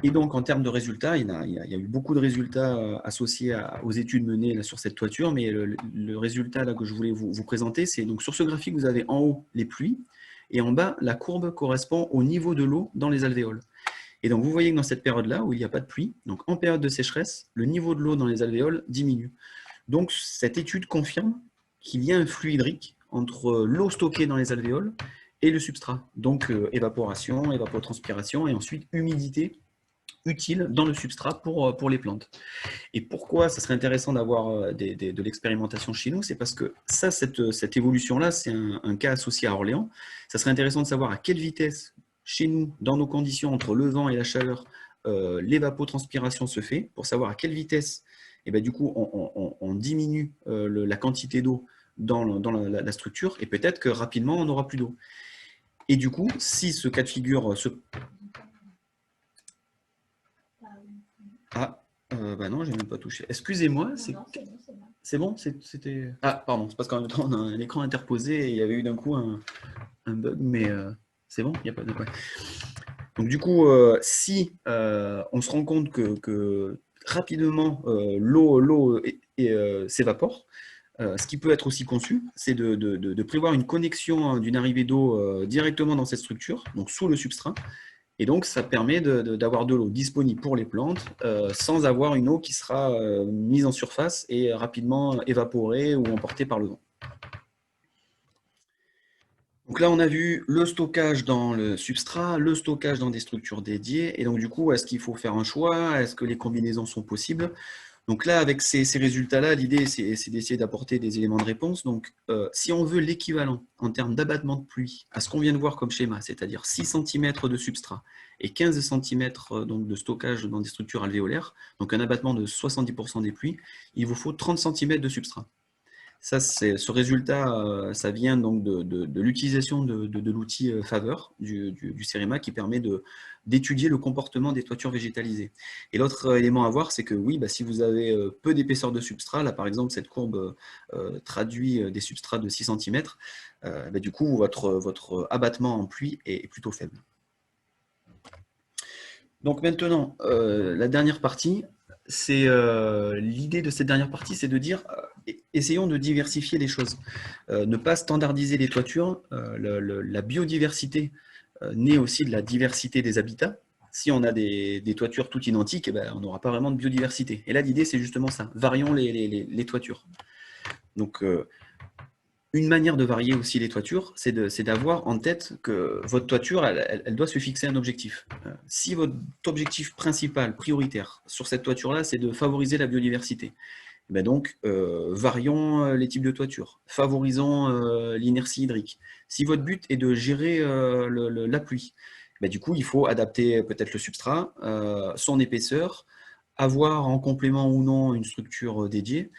Speaker 1: Et donc, en termes de résultats, il y a eu beaucoup de résultats associés aux études menées là, sur cette toiture, mais le résultat là, que je voulais vous présenter, c'est donc sur ce graphique, vous avez en haut les pluies, et en bas, la courbe correspond au niveau de l'eau dans les alvéoles. Et donc, vous voyez que dans cette période-là, où il n'y a pas de pluie, donc en période de sécheresse, le niveau de l'eau dans les alvéoles diminue. Donc, cette étude confirme qu'il y a un flux hydrique entre l'eau stockée dans les alvéoles et le substrat. Donc, évaporation, évapotranspiration et ensuite humidité utile dans le substrat pour les plantes. Et pourquoi ça serait intéressant d'avoir de l'expérimentation chez nous? C'est parce que ça, cette évolution-là, c'est un cas associé à Orléans. Ça serait intéressant de savoir à quelle vitesse, chez nous, dans nos conditions entre le vent et la chaleur, l'évapotranspiration se fait, pour savoir à quelle vitesse, et ben, du coup, on diminue la quantité d'eau dans la structure, et peut-être que rapidement, on n'aura plus d'eau. Et du coup, si ce cas de figure se... Ah, bah non, j'ai même pas touché. Excusez-moi, c'est bon, c'était... Ah, pardon, c'est parce qu'en même temps, on a un écran interposé et il y avait eu d'un coup un bug, mais c'est bon, il n'y a pas de... Ouais. Donc du coup, si on se rend compte que rapidement l'eau s'évapore, ce qui peut être aussi conçu, c'est de prévoir une connexion d'une arrivée d'eau directement dans cette structure, donc sous le substrat. Et donc, ça permet d'avoir de l'eau disponible pour les plantes sans avoir une eau qui sera mise en surface et rapidement évaporée ou emportée par le vent. Donc là, on a vu le stockage dans le substrat, le stockage dans des structures dédiées. Et donc, du coup, est-ce qu'il faut faire un choix? Est-ce que les combinaisons sont possibles? Donc là, avec ces résultats-là, l'idée, c'est d'essayer d'apporter des éléments de réponse. Donc, si on veut l'équivalent en termes d'abattement de pluie à ce qu'on vient de voir comme schéma, c'est-à-dire 6 cm de substrat et 15 cm donc, de stockage dans des structures alvéolaires, donc un abattement de 70% des pluies, il vous faut 30 cm de substrat. Ça, ce résultat, ça vient donc de l'utilisation de l'outil Faveur du CEREMA qui permet d'étudier le comportement des toitures végétalisées. Et l'autre élément à voir, c'est que oui, si vous avez peu d'épaisseur de substrat, là par exemple, cette courbe traduit des substrats de 6 cm, du coup, votre abattement en pluie est plutôt faible. Donc maintenant, la dernière partie, c'est l'idée de cette dernière partie, c'est de dire, essayons de diversifier les choses, ne pas standardiser les toitures. La biodiversité naît aussi de la diversité des habitats. Si on a des toitures toutes identiques, eh ben, on n'aura pas vraiment de biodiversité. Et là, l'idée, c'est justement ça, varions les toitures. Donc, une manière de varier aussi les toitures, c'est d'avoir en tête que votre toiture, elle doit se fixer un objectif. Si votre objectif principal, prioritaire, sur cette toiture-là, c'est de favoriser la biodiversité, ben donc, varions les types de toitures, favorisons l'inertie hydrique. Si votre but est de gérer la pluie, ben du coup, il faut adapter peut-être le substrat, son épaisseur, avoir en complément ou non une structure dédiée,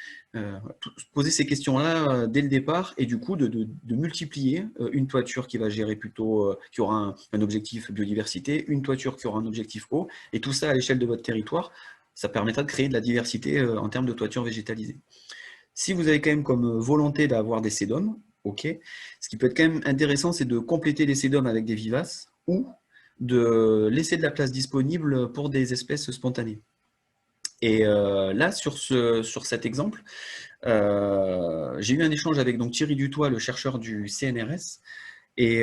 Speaker 1: poser ces questions-là dès le départ et du coup de multiplier une toiture qui va gérer plutôt, qui aura un objectif biodiversité, une toiture qui aura un objectif eau, et tout ça à l'échelle de votre territoire, ça permettra de créer de la diversité en termes de toiture végétalisée. Si vous avez quand même comme volonté d'avoir des sédums, ok, ce qui peut être quand même intéressant, c'est de compléter les sédums avec des vivaces ou de laisser de la place disponible pour des espèces spontanées. Et là, sur cet exemple, j'ai eu un échange avec donc, Thierry Dutoit, le chercheur du CNRS, et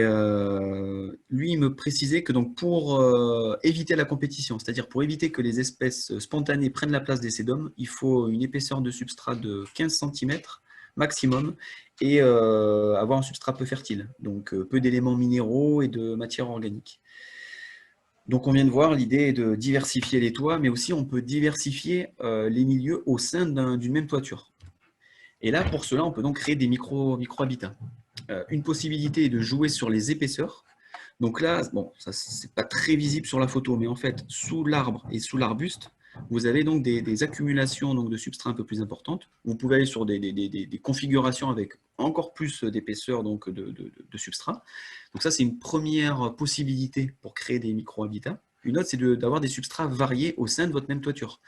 Speaker 1: lui, il me précisait que donc, pour éviter la compétition, c'est-à-dire pour éviter que les espèces spontanées prennent la place des sédums, il faut une épaisseur de substrat de 15 cm maximum et avoir un substrat peu fertile, donc peu d'éléments minéraux et de matière organique. Donc, on vient de voir, l'idée est de diversifier les toits, mais aussi on peut diversifier les milieux au sein d'une même toiture. Et là, pour cela, on peut donc créer des micro-habitats. Une possibilité est de jouer sur les épaisseurs. Donc là, bon, ça c'est pas très visible sur la photo, mais en fait, sous l'arbre et sous l'arbuste, vous avez donc des accumulations donc, de substrats un peu plus importantes. Vous pouvez aller sur des configurations avec encore plus d'épaisseur donc de substrat. Donc ça, c'est une première possibilité pour créer des micro-habitats. Une autre, c'est d'avoir des substrats variés au sein de votre même toiture.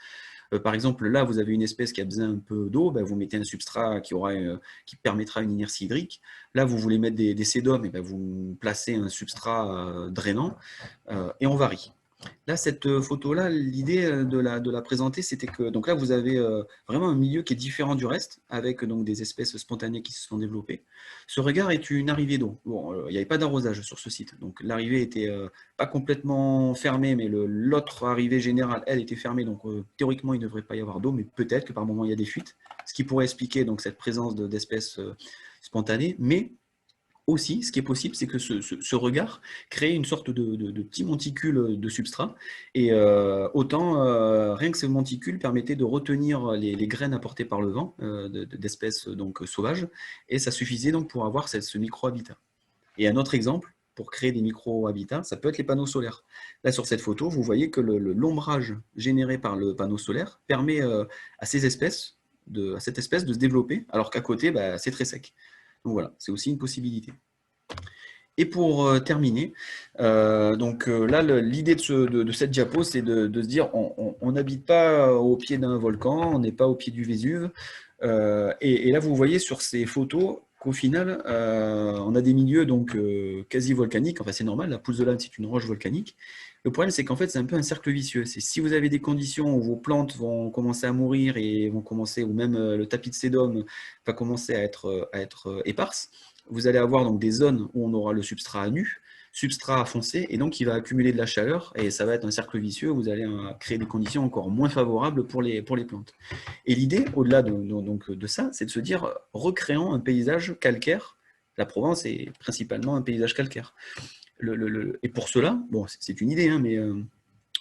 Speaker 1: Par exemple, là, vous avez une espèce qui a besoin un peu d'eau, ben, vous mettez un substrat qui permettra une inertie hydrique. Là, vous voulez mettre des sédums, et ben, vous placez un substrat drainant et on varie. Là, cette photo-là, l'idée de la présenter, c'était que donc là, vous avez vraiment un milieu qui est différent du reste, avec donc des espèces spontanées qui se sont développées. Ce regard est une arrivée d'eau. Bon, il n'y avait pas d'arrosage sur ce site, donc l'arrivée était pas complètement fermée, mais l'autre arrivée générale, elle, était fermée, donc théoriquement, il ne devrait pas y avoir d'eau, mais peut-être que par moment, il y a des fuites, ce qui pourrait expliquer donc cette présence d'espèces spontanées, mais aussi, ce qui est possible, c'est que ce regard crée une sorte de petit monticule de substrat. Et autant, rien que ce monticule permettait de retenir les graines apportées par le vent d'espèces donc sauvages. Et ça suffisait donc pour avoir ce micro-habitat. Et un autre exemple, pour créer des micro-habitats, ça peut être les panneaux solaires. Là, sur cette photo, vous voyez que l'ombrage généré par le panneau solaire permet à cette espèce de se développer, alors qu'à côté, bah, c'est très sec. Donc voilà, c'est aussi une possibilité. Et pour terminer, là, l'idée de cette diapo, c'est de se dire, on n'habite pas au pied d'un volcan, on n'est pas au pied du Vésuve. Et là, vous voyez sur ces photos qu'au final, on a des milieux donc quasi volcaniques. Enfin, c'est normal, la pouzzolane, c'est une roche volcanique. Le problème, c'est qu'en fait, c'est un peu un cercle vicieux. C'est si vous avez des conditions où vos plantes vont commencer à mourir et vont commencer, ou même le tapis de sédum va commencer à être éparse, vous allez avoir donc des zones où on aura le substrat à nu, substrat à foncé, et donc il va accumuler de la chaleur, et ça va être un cercle vicieux, vous allez créer des conditions encore moins favorables pour les plantes. Et l'idée, au-delà de ça, c'est de se dire, recréant un paysage calcaire. La Provence est principalement un paysage calcaire. Et pour cela, bon, c'est une idée, hein, mais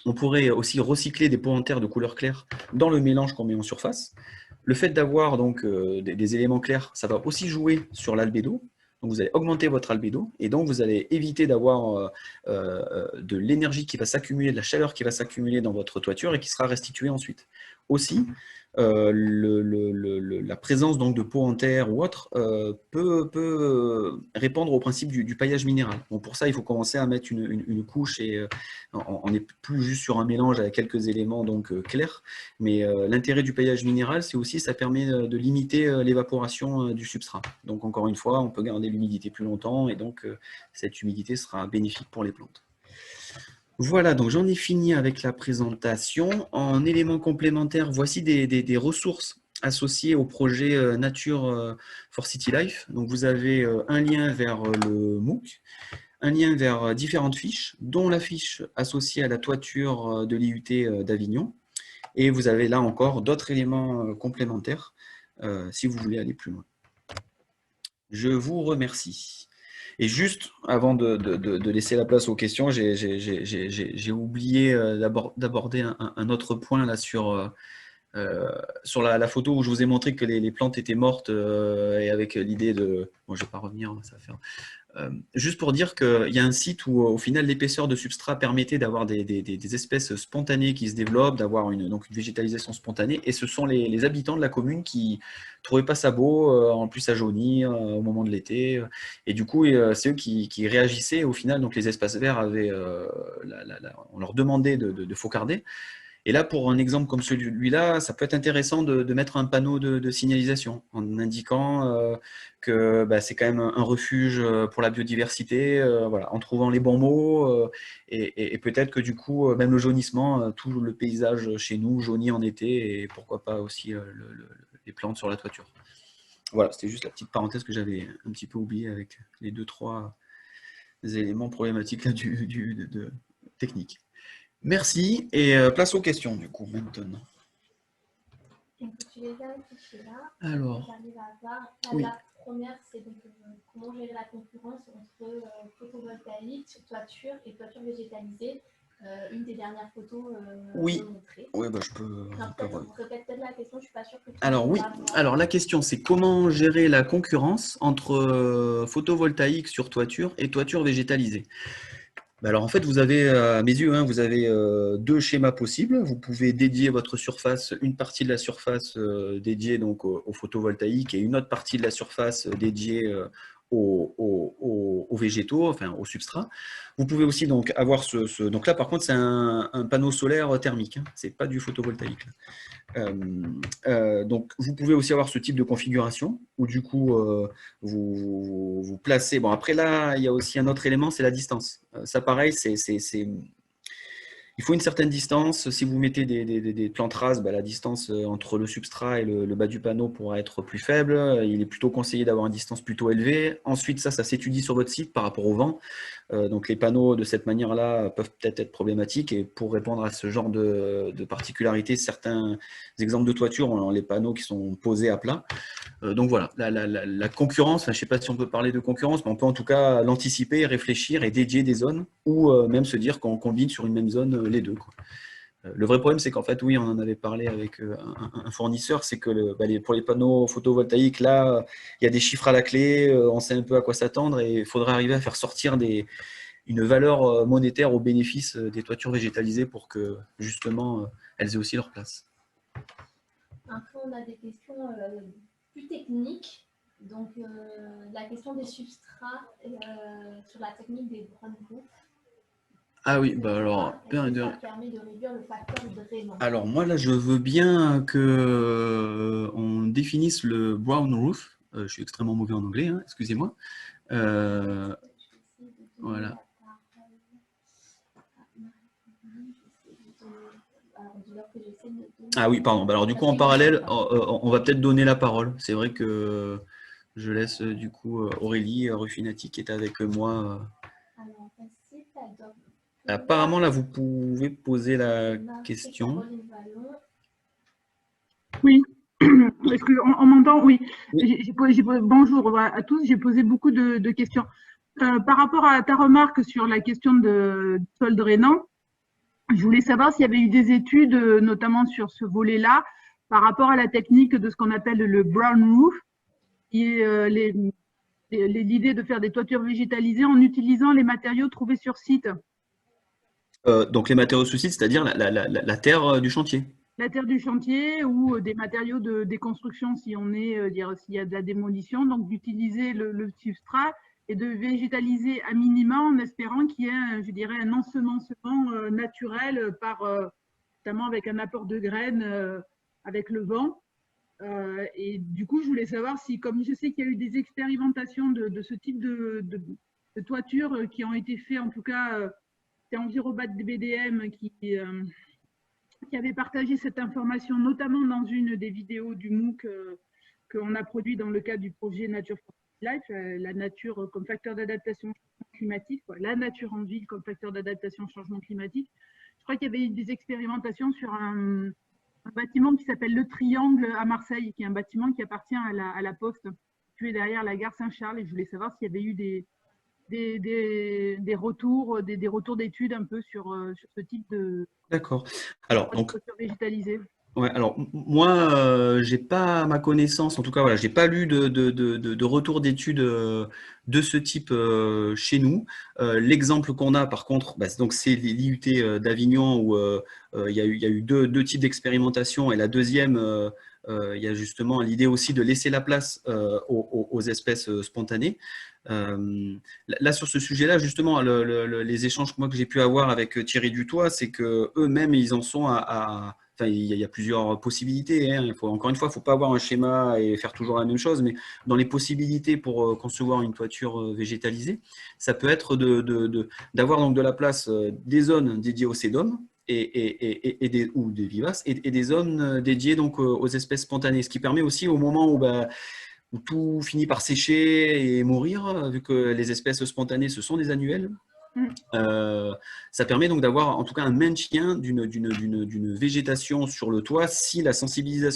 Speaker 1: on pourrait aussi recycler des pots en terre de couleur claire dans le mélange qu'on met en surface. Le fait d'avoir donc des éléments clairs, ça va aussi jouer sur l'albédo. Donc vous allez augmenter votre albédo et donc vous allez éviter d'avoir de l'énergie qui va s'accumuler, de la chaleur qui va s'accumuler dans votre toiture et qui sera restituée ensuite. Aussi, la présence donc de pots en terre ou autre peut répondre au principe du paillage minéral. Bon, pour ça, il faut commencer à mettre une couche et on n'est plus juste sur un mélange avec quelques éléments donc clairs, mais l'intérêt du paillage minéral, c'est aussi ça permet de limiter l'évaporation du substrat. Donc encore une fois, on peut garder l'humidité plus longtemps et donc cette humidité sera bénéfique pour les plantes. Voilà, donc j'en ai fini avec la présentation. En éléments complémentaires, voici des ressources associées au projet Nature for City Life. Donc vous avez un lien vers le MOOC, un lien vers différentes fiches, dont la fiche associée à la toiture de l'IUT d'Avignon. Et vous avez là encore d'autres éléments complémentaires si vous voulez aller plus loin. Je vous remercie. Et juste avant de laisser la place aux questions, j'ai oublié d'aborder un autre point là sur la photo où je vous ai montré que les plantes étaient mortes et avec l'idée de... Bon, je ne vais pas revenir, ça va faire... Juste pour dire qu'il y a un site où, au final, l'épaisseur de substrat permettait d'avoir des espèces spontanées qui se développent, d'avoir donc une végétalisation spontanée. Et ce sont les habitants de la commune qui ne trouvaient pas ça beau, en plus à jaunir au moment de l'été. Et du coup, c'est eux qui réagissaient. Au final, donc les espaces verts avaient, on leur demandait de faucarder. Et là, pour un exemple comme celui-là, ça peut être intéressant de mettre un panneau de signalisation en indiquant que bah, c'est quand même un refuge pour la biodiversité, voilà, en trouvant les bons mots et peut-être que du coup, même le jaunissement, tout le paysage chez nous jaunit en été et pourquoi pas aussi les plantes sur la toiture. Voilà, c'était juste la petite parenthèse que j'avais un petit peu oubliée avec les 2-3 éléments problématiques là, techniques. Merci, et place aux questions du coup maintenant.
Speaker 2: Donc tu les as affichées là.
Speaker 1: Alors,
Speaker 2: j'arrive à voir.
Speaker 1: oui.
Speaker 2: La première, c'est donc comment gérer la concurrence entre photovoltaïque sur toiture et toiture végétalisée. une des dernières photos
Speaker 1: Oui,
Speaker 2: montrées.
Speaker 1: ouais, bah, je peux.
Speaker 2: Répète peut-être la question, je ne suis pas sûre que tu
Speaker 1: Alors oui, alors la question c'est comment gérer la concurrence entre photovoltaïque sur toiture et toiture végétalisée. Bah alors en fait, vous avez, à mes yeux, hein, vous avez deux schémas possibles. Vous pouvez dédier votre surface, une partie de la surface dédiée donc au photovoltaïque et une autre partie de la surface dédiée aux végétaux, enfin aux substrats. Vous pouvez aussi donc avoir donc là par contre c'est un panneau solaire thermique, hein, c'est pas du photovoltaïque. Donc, vous pouvez aussi avoir ce type de configuration où du coup, vous placez. Bon, après là, il y a aussi un autre élément, c'est la distance. Ça, pareil, il faut une certaine distance. Si vous mettez des plantes rases, bah, la distance entre le substrat et le bas du panneau pourra être plus faible. Il est plutôt conseillé d'avoir une distance plutôt élevée. Ensuite, ça s'étudie sur votre site par rapport au vent. Donc les panneaux de cette manière-là peuvent peut-être être problématiques et pour répondre à ce genre de particularités, certains exemples de toiture ont les panneaux qui sont posés à plat. Donc voilà, la concurrence, je ne sais pas si on peut parler de concurrence, mais on peut en tout cas l'anticiper, réfléchir et dédier des zones ou même se dire qu'on combine sur une même zone les deux, quoi. Le vrai problème, c'est qu'en fait, oui, on en avait parlé avec un fournisseur, c'est que pour les panneaux photovoltaïques, là, il y a des chiffres à la clé, on sait un peu à quoi s'attendre et il faudrait arriver à faire sortir une valeur monétaire au bénéfice des toitures végétalisées pour que, justement, elles aient aussi leur place.
Speaker 2: Après, on a des questions plus techniques. Donc, la question des substrats sur la technique des brown roofs.
Speaker 1: Ah oui, bah alors,
Speaker 2: ça permet de réduire le facteur drainant. Alors
Speaker 1: moi là, je veux bien que on définisse le brown roof. Je suis extrêmement mauvais en anglais, hein, excusez-moi. Voilà. Ah oui, pardon. Bah alors du coup, en parallèle, on va peut-être donner la parole. C'est vrai que je laisse du coup Aurélie Ruffinati qui est avec moi. Apparemment, là, vous pouvez poser la question.
Speaker 3: Oui. Est-ce qu'on m'entend? Oui. Bonjour à tous. J'ai posé beaucoup de questions. Par rapport à ta remarque sur la question de sol drainant, je voulais savoir s'il y avait eu des études, notamment sur ce volet-là, par rapport à la technique de ce qu'on appelle le brown roof, qui est l'idée de faire des toitures végétalisées en utilisant les matériaux trouvés sur site.
Speaker 1: Donc les matériaux sur site, c'est-à-dire la terre du chantier.
Speaker 3: La terre du chantier ou des matériaux de déconstruction si on est, s'il y a de la démolition, donc d'utiliser le substrat et de végétaliser à minima en espérant qu'il y ait, je dirais, un ensemencement naturel notamment avec un apport de graines avec le vent. Et du coup, je voulais savoir si, comme je sais qu'il y a eu des expérimentations de ce type de toiture qui ont été faites, en tout cas, c'est Envirobat BDM qui avait partagé cette information, notamment dans une des vidéos du MOOC qu'on a produit dans le cadre du projet Nature for Life, la nature comme facteur d'adaptation climatique, la nature en ville comme facteur d'adaptation au changement climatique. Je crois qu'il y avait eu des expérimentations sur un bâtiment qui s'appelle Le Triangle à Marseille, qui est un bâtiment qui appartient à la Poste, situé derrière la gare Saint-Charles. Et je voulais savoir s'il y avait eu des retours d'études un peu sur ce type de toiture végétalisée.
Speaker 1: Ouais, alors moi, j'ai pas à ma connaissance, en tout cas, voilà, j'ai pas lu de retour d'études de ce type chez nous. L'exemple qu'on a, par contre, donc c'est l'IUT d'Avignon où il y a eu deux types d'expérimentation et la deuxième, il y a justement l'idée aussi de laisser la place aux espèces spontanées. Là, sur ce sujet-là, justement, les échanges que j'ai pu avoir avec Thierry Dutoit, c'est que eux-mêmes, ils en sont Enfin, il y a plusieurs possibilités, hein. Encore une fois, il ne faut pas avoir un schéma et faire toujours la même chose, mais dans les possibilités pour concevoir une toiture végétalisée, ça peut être d'avoir donc de la place, des zones dédiées au sédum ou des vivaces et des zones dédiées donc aux espèces spontanées, ce qui permet aussi au moment où tout finit par sécher et mourir, vu que les espèces spontanées, ce sont des annuelles, Ça permet donc d'avoir en tout cas un maintien d'une végétation sur le toit si la sensibilité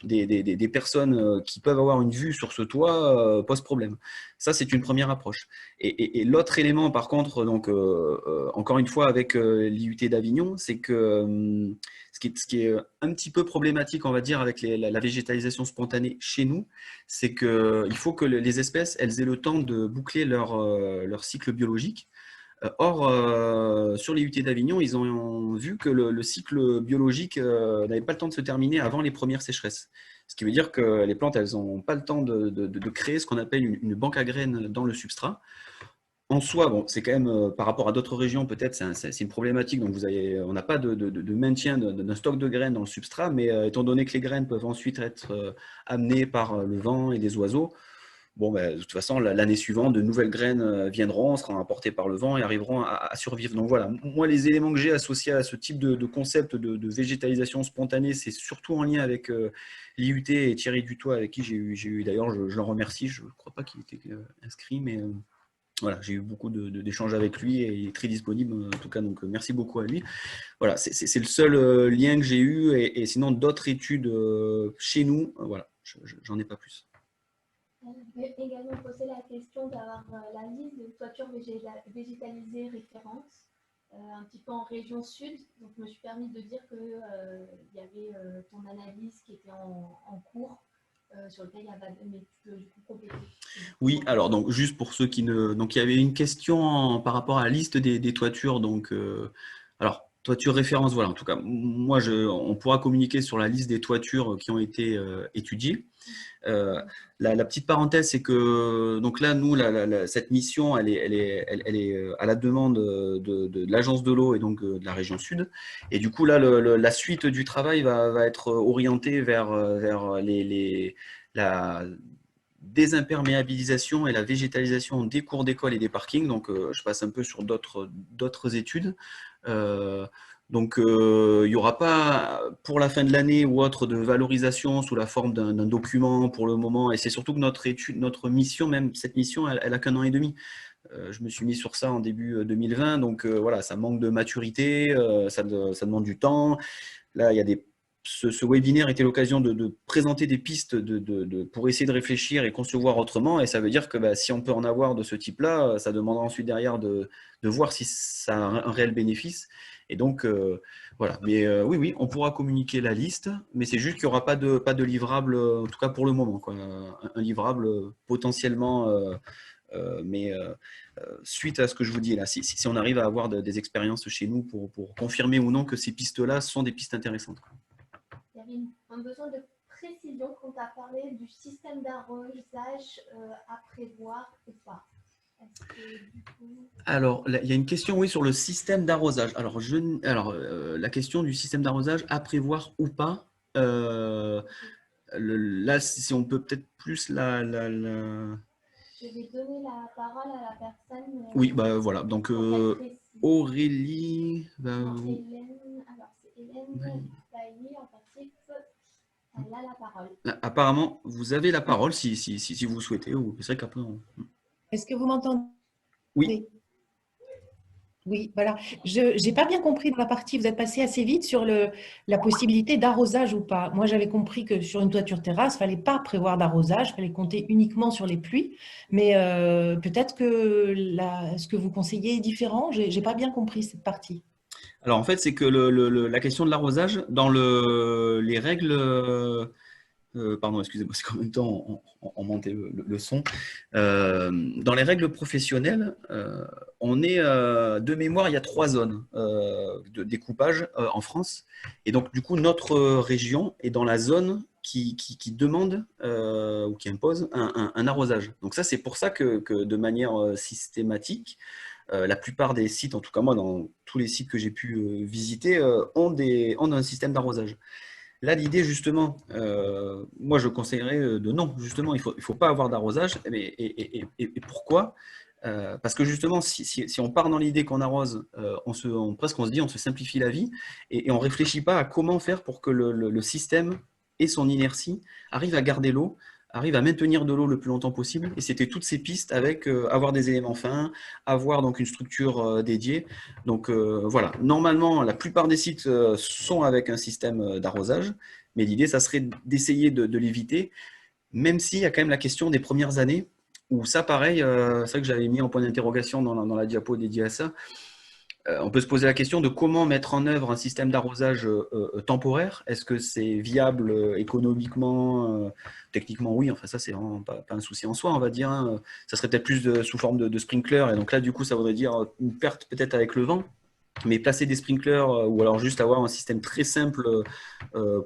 Speaker 1: des personnes qui peuvent avoir une vue sur ce toit pose problème. Ça, c'est une première approche. Et l'autre élément, par contre, donc, encore une fois avec l'IUT d'Avignon, c'est que ce qui est un petit peu problématique, on va dire, avec la végétalisation spontanée chez nous, c'est qu'il faut que les espèces, elles aient le temps de boucler leur cycle biologique. Or, sur les UT d'Avignon, ils ont vu que le cycle biologique n'avait pas le temps de se terminer avant les premières sécheresses. Ce qui veut dire que les plantes, elles n'ont pas le temps de créer ce qu'on appelle une banque à graines dans le substrat. En soi, bon, c'est quand même, par rapport à d'autres régions, peut-être, c'est une problématique. Donc, on n'a pas de maintien d'un stock de graines dans le substrat, mais étant donné que les graines peuvent ensuite être amenées par le vent et les oiseaux, bon, ben, de toute façon, l'année suivante, de nouvelles graines viendront, seront apportées par le vent et arriveront à survivre. Donc voilà, moi, les éléments que j'ai associés à ce type de concept de végétalisation spontanée, c'est surtout en lien avec l'IUT et Thierry Dutoit, avec qui j'ai eu d'ailleurs, je le remercie, je ne crois pas qu'il était inscrit, mais voilà, j'ai eu beaucoup d'échanges avec lui et il est très disponible en tout cas, donc merci beaucoup à lui. Voilà, c'est le seul lien que j'ai eu et sinon d'autres études chez nous, voilà, j'en ai pas plus.
Speaker 2: Je vais également poser la question d'avoir la liste de toitures végétalisées références, un petit peu en région sud. Donc, je me suis permis de dire qu'il y avait ton analyse qui était en cours, sur lequel il y avait, mais tu peux du coup compléter.
Speaker 1: Oui, alors donc juste pour ceux qui ne... Donc il y avait une question par rapport à la liste des toitures. Donc, alors, toiture référence, voilà, en tout cas, moi, on pourra communiquer sur la liste des toitures qui ont été étudiées. La petite parenthèse, c'est que donc là, nous, cette mission, elle est à la demande de l'agence de l'eau et donc de la région sud. Et du coup, là, la suite du travail va être orientée vers la désimperméabilisation et la végétalisation des cours d'école et des parkings. Donc, je passe un peu sur d'autres études. Donc, il n'y aura pas, pour la fin de l'année ou autre, de valorisation sous la forme d'un document pour le moment. Et c'est surtout que notre mission, même cette mission, elle n'a qu'un an et demi. Je me suis mis sur ça en début 2020. Donc, voilà, ça manque de maturité, ça demande du temps. Là, il y a ce webinaire était l'occasion de présenter des pistes pour essayer de réfléchir et concevoir autrement. Et ça veut dire que si on peut en avoir de ce type-là, ça demandera ensuite derrière de voir si ça a un réel bénéfice. Et donc, voilà. Mais oui, on pourra communiquer la liste, mais c'est juste qu'il n'y aura pas de livrable, en tout cas pour le moment, quoi. Un livrable potentiellement, mais suite à ce que je vous dis là, si on arrive à avoir des expériences chez nous pour confirmer ou non que ces pistes-là sont des pistes intéressantes, quoi.
Speaker 2: Il y avait un besoin de précision quand tu as parlé du système d'arrosage à prévoir ou pas.
Speaker 1: Alors, il y a une question, oui, sur le système d'arrosage. Alors, la question du système d'arrosage à prévoir ou pas. Là, si on peut peut-être plus la...
Speaker 2: Je vais donner la parole à la personne.
Speaker 1: Oui, bah voilà. Donc, Aurélie...
Speaker 2: Hélène, alors c'est Hélène Bailly, en principe, elle a la parole.
Speaker 1: Apparemment, vous avez la parole si vous souhaitez. C'est vrai qu'après...
Speaker 4: Est-ce que vous m'entendez?
Speaker 1: Oui.
Speaker 4: Oui, voilà. Je n'ai pas bien compris dans la partie, vous êtes passé assez vite sur la possibilité d'arrosage ou pas. Moi, j'avais compris que sur une toiture terrasse, il ne fallait pas prévoir d'arrosage, il fallait compter uniquement sur les pluies. Mais peut-être que ce que vous conseillez est différent. Je n'ai pas bien compris cette partie.
Speaker 1: Alors, en fait, c'est que la question de l'arrosage, dans les règles... pardon, excusez-moi, c'est qu'en même temps, on montait le son. Dans les règles professionnelles, on est de mémoire, il y a 3 zones de découpage en France. Et donc, du coup, notre région est dans la zone qui demande ou qui impose un arrosage. Donc ça, c'est pour ça que de manière systématique, la plupart des sites, en tout cas moi, dans tous les sites que j'ai pu visiter, ont un système d'arrosage. Là, l'idée, justement, moi, je conseillerais de non. Justement, il ne faut pas avoir d'arrosage. Et pourquoi? Parce que, justement, si on part dans l'idée qu'on arrose, presque on se dit, on se simplifie la vie et on ne réfléchit pas à comment faire pour que le système et son inertie arrivent à garder l'eau arrive à maintenir de l'eau le plus longtemps possible. Et c'était toutes ces pistes avec avoir des éléments fins, avoir donc une structure dédiée. Donc voilà, normalement, la plupart des sites sont avec un système d'arrosage, mais l'idée, ça serait d'essayer de l'éviter, même s'il y a quand même la question des premières années, où ça, pareil, c'est vrai que j'avais mis en point d'interrogation dans la diapo dédiée à ça. On peut se poser la question de comment mettre en œuvre un système d'arrosage temporaire. Est-ce que c'est viable économiquement, techniquement? Oui, enfin ça c'est vraiment pas un souci en soi, on va dire, hein. Ça serait peut-être plus sous forme de sprinkler, et donc là du coup ça voudrait dire une perte peut-être avec le vent. Mais placer des sprinklers ou alors juste avoir un système très simple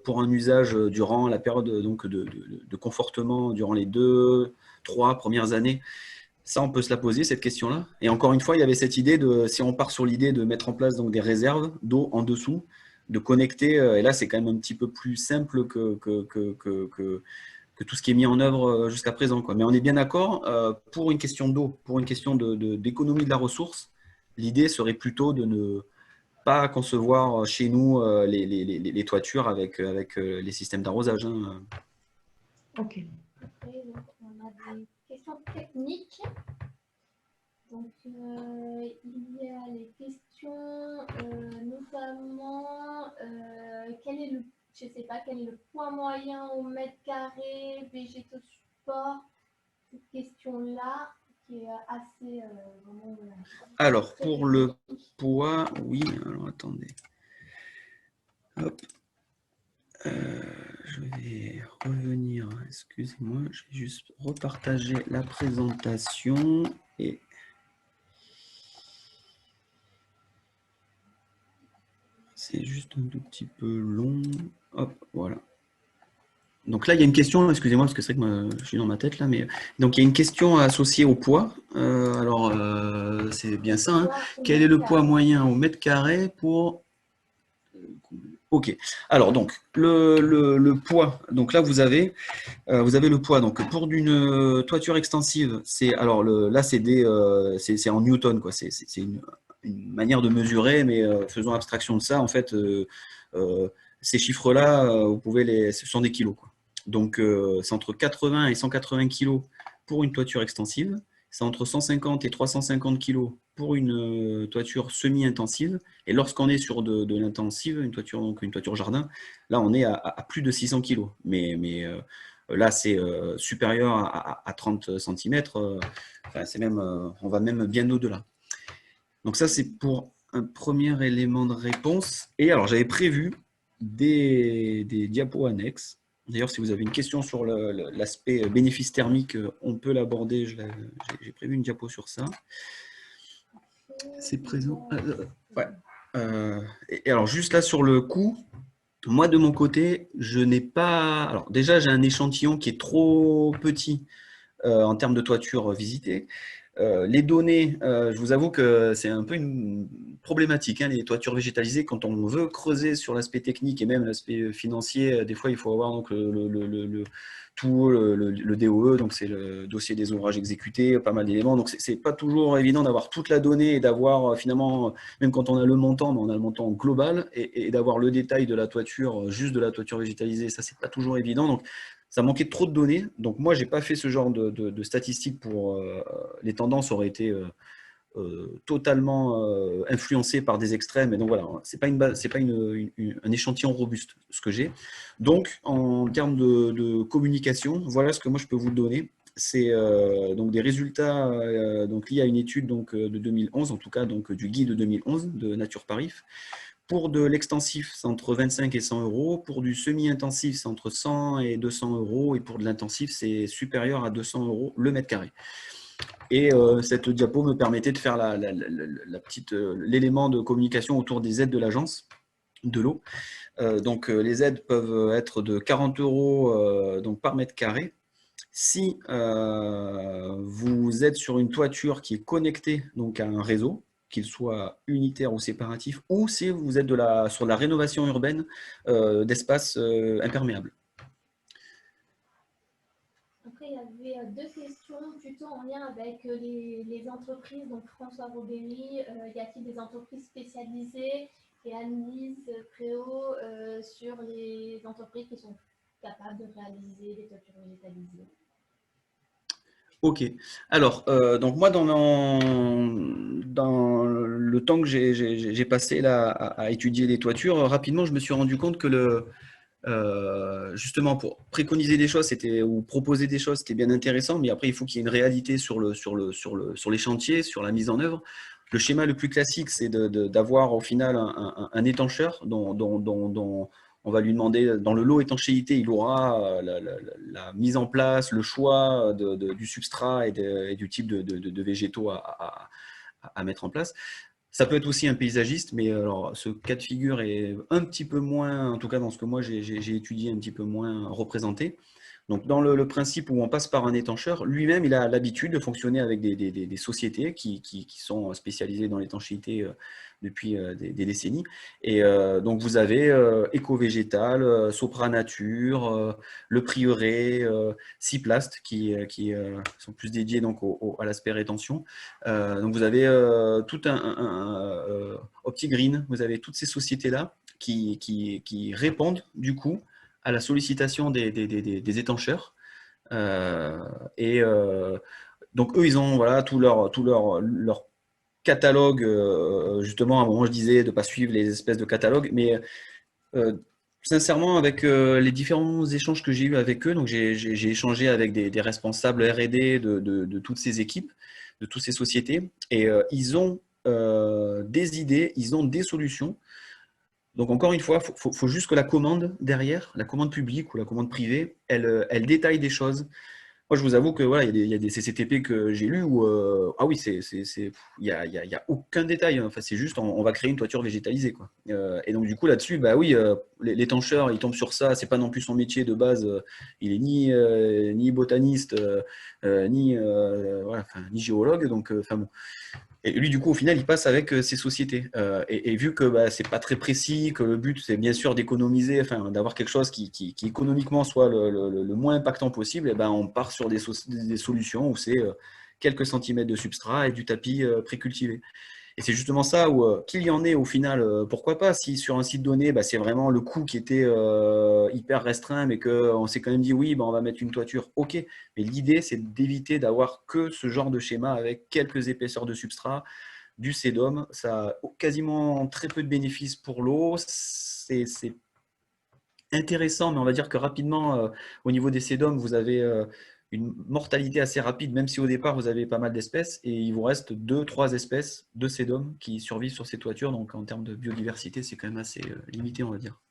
Speaker 1: pour un usage durant la période donc, de confortement, durant les 2, 3 premières années, ça, on peut se la poser, cette question-là. Et encore une fois, il y avait cette idée de, si on part sur l'idée de mettre en place donc, des réserves d'eau en dessous, de connecter, et là, c'est quand même un petit peu plus simple que tout ce qui est mis en œuvre jusqu'à présent, quoi. Mais on est bien d'accord, pour une question d'eau, pour une question d'économie de la ressource, l'idée serait plutôt de ne pas concevoir chez nous les toitures avec les systèmes d'arrosage, hein.
Speaker 4: Ok.
Speaker 2: Après, donc, on a des questions techniques. Donc, il y a les questions, notamment, quel est le, je sais pas, quel est le poids moyen au mètre carré, végétaux support, cette question-là qui est assez, vraiment,
Speaker 1: Alors,
Speaker 2: très
Speaker 1: pour le
Speaker 2: technique.
Speaker 1: poids, oui, alors attendez. Hop. Je vais revenir, excusez-moi, je vais juste repartager la présentation et c'est juste un tout petit peu long. Hop, voilà. Donc là, il y a une question, excusez-moi, parce que c'est vrai que je suis dans ma tête là, mais donc il y a une question associée au poids. Alors, c'est bien ça, hein. Quel est le poids moyen au mètre carré pour... Ok. Alors, donc, le poids. Donc là, vous avez le poids. Donc, pour d'une toiture extensive, là, c'est en newton, quoi. C'est une manière de mesurer, mais faisons abstraction de ça. En fait, ces chiffres-là, ce sont des kilos, quoi. Donc, c'est entre 80 et 180 kilos pour une toiture extensive. C'est entre 150 et 350 kilos pour une toiture semi-intensive. Et lorsqu'on est sur de l'intensive, donc une toiture jardin, là, on est à plus de 600 kilos. Mais là, c'est supérieur à 30 cm. Enfin, on va même bien au-delà. Donc ça, c'est pour un premier élément de réponse. Et alors, j'avais prévu des diapos annexes. D'ailleurs, si vous avez une question sur l'aspect bénéfice thermique, on peut l'aborder. J'ai prévu une diapo sur ça. C'est présent. Ouais. Et alors, juste là sur le coût, moi, de mon côté, je n'ai pas... Alors déjà, j'ai un échantillon qui est trop petit en termes de toiture visitée. Les données, je vous avoue que c'est un peu une problématique, hein, les toitures végétalisées. Quand on veut creuser sur l'aspect technique et même l'aspect financier, des fois, il faut avoir donc, tout le DOE, donc c'est le dossier des ouvrages exécutés, pas mal d'éléments. Donc, c'est pas toujours évident d'avoir toute la donnée et d'avoir finalement, même quand on a le montant, mais on a le montant global, et d'avoir le détail de la toiture, juste de la toiture végétalisée, ça, c'est pas toujours évident. Donc, ça manquait trop de données. Donc, moi, j'ai pas fait ce genre de statistiques pour... les tendances auraient été totalement influencées par des extrêmes. Et donc, voilà, c'est pas un échantillon robuste, ce que j'ai. Donc, en termes de communication, voilà ce que moi, je peux vous donner. C'est donc des résultats donc, liés à une étude donc, de 2011, en tout cas donc, du guide de 2011 de Nature Paris. Pour de l'extensif, c'est entre 25 et 100 euros. Pour du semi-intensif, c'est entre 100 et 200 euros. Et pour de l'intensif, c'est supérieur à 200 euros le mètre carré. Et cette diapo me permettait de faire l'élément de communication autour des aides de l'agence de l'eau. Donc les aides peuvent être de 40 euros donc, par mètre carré. Si vous êtes sur une toiture qui est connectée donc, à un réseau, qu'il soit unitaire ou séparatif, ou si vous êtes sur la rénovation urbaine d'espaces imperméables.
Speaker 2: Après, il y avait deux questions plutôt en lien avec les entreprises. Donc, François Robéry, y a-t-il des entreprises spécialisées? Et Annelise Préau sur les entreprises qui sont capable de réaliser des toitures végétalisées.
Speaker 1: Ok. Alors, donc moi, dans le temps que j'ai passé là à étudier les toitures, rapidement, je me suis rendu compte que justement, pour préconiser des choses ou proposer des choses, c'était bien intéressant, mais après, il faut qu'il y ait une réalité sur les chantiers, sur la mise en œuvre. Le schéma le plus classique, c'est d'avoir au final un étancheur dont on va lui demander, dans le lot étanchéité, il aura la mise en place, le choix du substrat et du type de végétaux à mettre en place. Ça peut être aussi un paysagiste, mais alors, ce cas de figure est un petit peu moins, en tout cas dans ce que moi j'ai étudié, un petit peu moins représenté. Donc, dans le principe où on passe par un étancheur, lui-même, il a l'habitude de fonctionner avec des sociétés qui sont spécialisées dans l'étanchéité depuis des décennies. Et donc, vous avez Éco-Végétal, Sopra Nature, Le Prieuré, Ciplast, qui sont plus dédiés donc, à l'aspect rétention. Donc, vous avez tout OptiGreen, vous avez toutes ces sociétés-là qui répondent du coup à la sollicitation des étancheurs. Et donc, eux, ils ont voilà, tout leur catalogue. Justement, à un moment, je disais de ne pas suivre les espèces de catalogues. Mais sincèrement, avec les différents échanges que j'ai eus avec eux, donc j'ai échangé avec des responsables R&D de toutes ces équipes, de toutes ces sociétés. Et ils ont des idées, ils ont des solutions. Donc encore une fois, il faut juste que la commande derrière, la commande publique ou la commande privée, elle détaille des choses. Moi, je vous avoue que voilà, il y a des CCTP que j'ai lus où ah oui, il y a aucun détail. Enfin, c'est juste on va créer une toiture végétalisée quoi. Et donc du coup là-dessus, bah oui, l'étancheur, il tombe sur ça. C'est pas non plus son métier de base. Il est ni botaniste, voilà, enfin, ni géologue. Donc enfin bon. Et lui, du coup, au final, il passe avec ces sociétés. Et vu que bah, c'est pas très précis, que le but, c'est bien sûr d'économiser, enfin, d'avoir quelque chose qui économiquement soit le moins impactant possible, et ben, on part sur des solutions où c'est quelques centimètres de substrat et du tapis précultivé. Et c'est justement ça où, qu'il y en ait au final, pourquoi pas, si sur un site donné, bah, c'est vraiment le coût qui était hyper restreint, mais qu'on s'est quand même dit oui, bah, on va mettre une toiture, ok. Mais l'idée, c'est d'éviter d'avoir que ce genre de schéma avec quelques épaisseurs de substrat, du sédum. Ça a quasiment très peu de bénéfices pour l'eau. C'est intéressant, mais on va dire que rapidement, au niveau des sédums, vous avez une mortalité assez rapide, même si au départ, vous avez pas mal d'espèces, et il vous reste 2-3 espèces de sédums qui survivent sur ces toitures. Donc, en termes de biodiversité, c'est quand même assez limité, on va dire.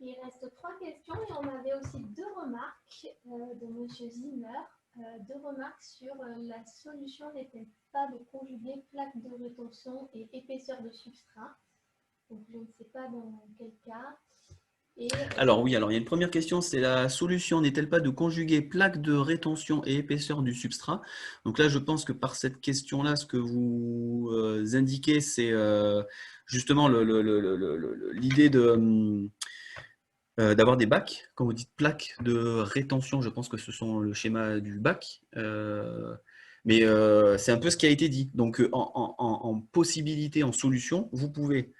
Speaker 2: Il reste 3 questions et on avait aussi 2 remarques de M. Zimmer. 2 remarques sur la solution n'est-elle pas de conjuguer plaque de rétention et épaisseur de substrat. Donc, je ne sais pas dans quel cas.
Speaker 1: Alors oui, alors il y a une première question, c'est la solution n'est-elle pas de conjuguer plaque de rétention et épaisseur du substrat? Donc là, je pense que par cette question-là, ce que vous indiquez, c'est justement l'idée d'avoir des bacs. Quand vous dites plaque de rétention, je pense que ce sont le schéma du bac. Mais c'est un peu ce qui a été dit. Donc en possibilité, en solution, vous pouvez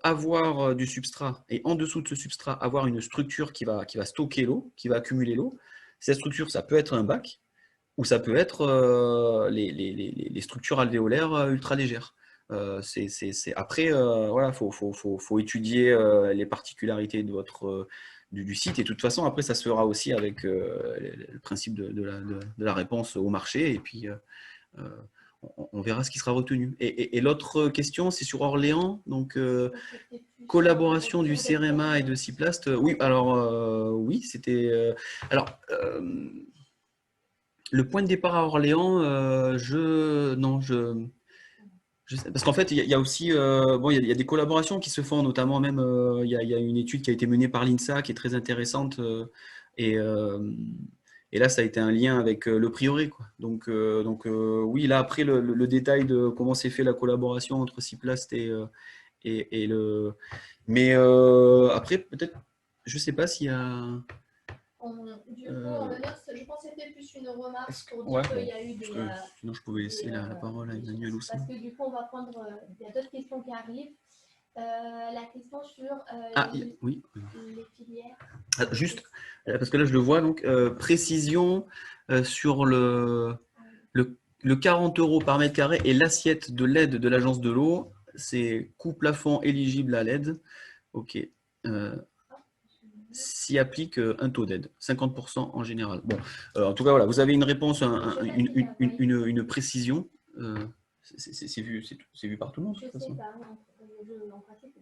Speaker 1: avoir du substrat et en dessous de ce substrat, avoir une structure qui va stocker l'eau, qui va accumuler l'eau. Cette structure, ça peut être un bac ou ça peut être les structures alvéolaires ultra légères. Après, voilà, faut étudier les particularités de du site. Et de toute façon, après, ça se fera aussi avec le principe de la réponse au marché. Et puis, on verra ce qui sera retenu. Et l'autre question, c'est sur Orléans. Donc, collaboration du CEREMA et de Ciplast. Oui, alors, oui, c'était. Alors, le point de départ à Orléans, parce qu'en fait, il y a aussi bon, il y a des collaborations qui se font, notamment même il y a une étude qui a été menée par l'INSA qui est très intéressante et, euh, et là, ça a été un lien avec le Prieuré, quoi. Donc oui, là après le détail de comment s'est fait la collaboration entre Ciplast et le, mais après peut-être, je sais pas s'il y a.
Speaker 2: Du coup, on va dire, je pense que c'était plus une remarque pour dire
Speaker 1: Ouais,
Speaker 2: qu'il y a eu des.
Speaker 1: Sinon, je pouvais laisser la parole à Emmanuel aussi.
Speaker 2: Parce que du coup, on va prendre. Il y a d'autres questions qui arrivent. La question sur
Speaker 1: oui.
Speaker 2: les filières.
Speaker 1: Juste, parce que là je le vois, donc précision sur le 40 € par mètre carré et l'assiette de l'aide de l'agence de l'eau, c'est coût plafond éligible à l'aide. Ok. S'y applique un taux d'aide, 50% en général. Bon, en tout cas, voilà, vous avez une réponse, une précision. C'est vu par tout le monde, de toute façon.
Speaker 2: Je sais pas, en pratique.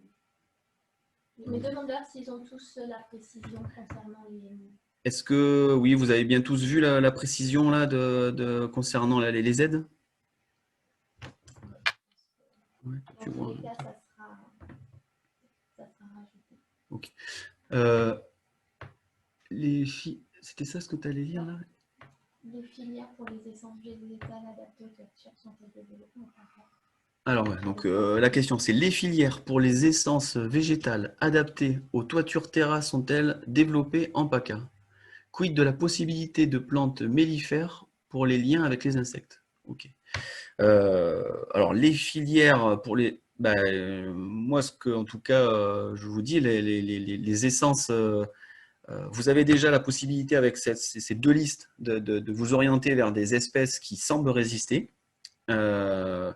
Speaker 2: Je me demande s'ils ont tous la précision concernant les...
Speaker 1: Est-ce que, oui, vous avez bien tous vu la précision là, concernant les aides? Ouais, tu vois.
Speaker 2: Dans tous les cas, ça sera rajouté.
Speaker 1: Ok. C'était ça ce que tu allais dire là?
Speaker 2: Les filières pour les essences végétales adaptées aux toitures sont-elles développées en PACA?
Speaker 1: Alors, ouais, donc la question c'est: les filières pour les essences végétales adaptées aux toitures terrasses sont-elles développées en PACA? Quid de la possibilité de plantes mellifères pour les liens avec les insectes? Ok. Alors, les filières pour les... moi, en tout cas, je vous dis, les essences... vous avez déjà la possibilité avec ces deux listes de vous orienter vers des espèces qui semblent résister. Les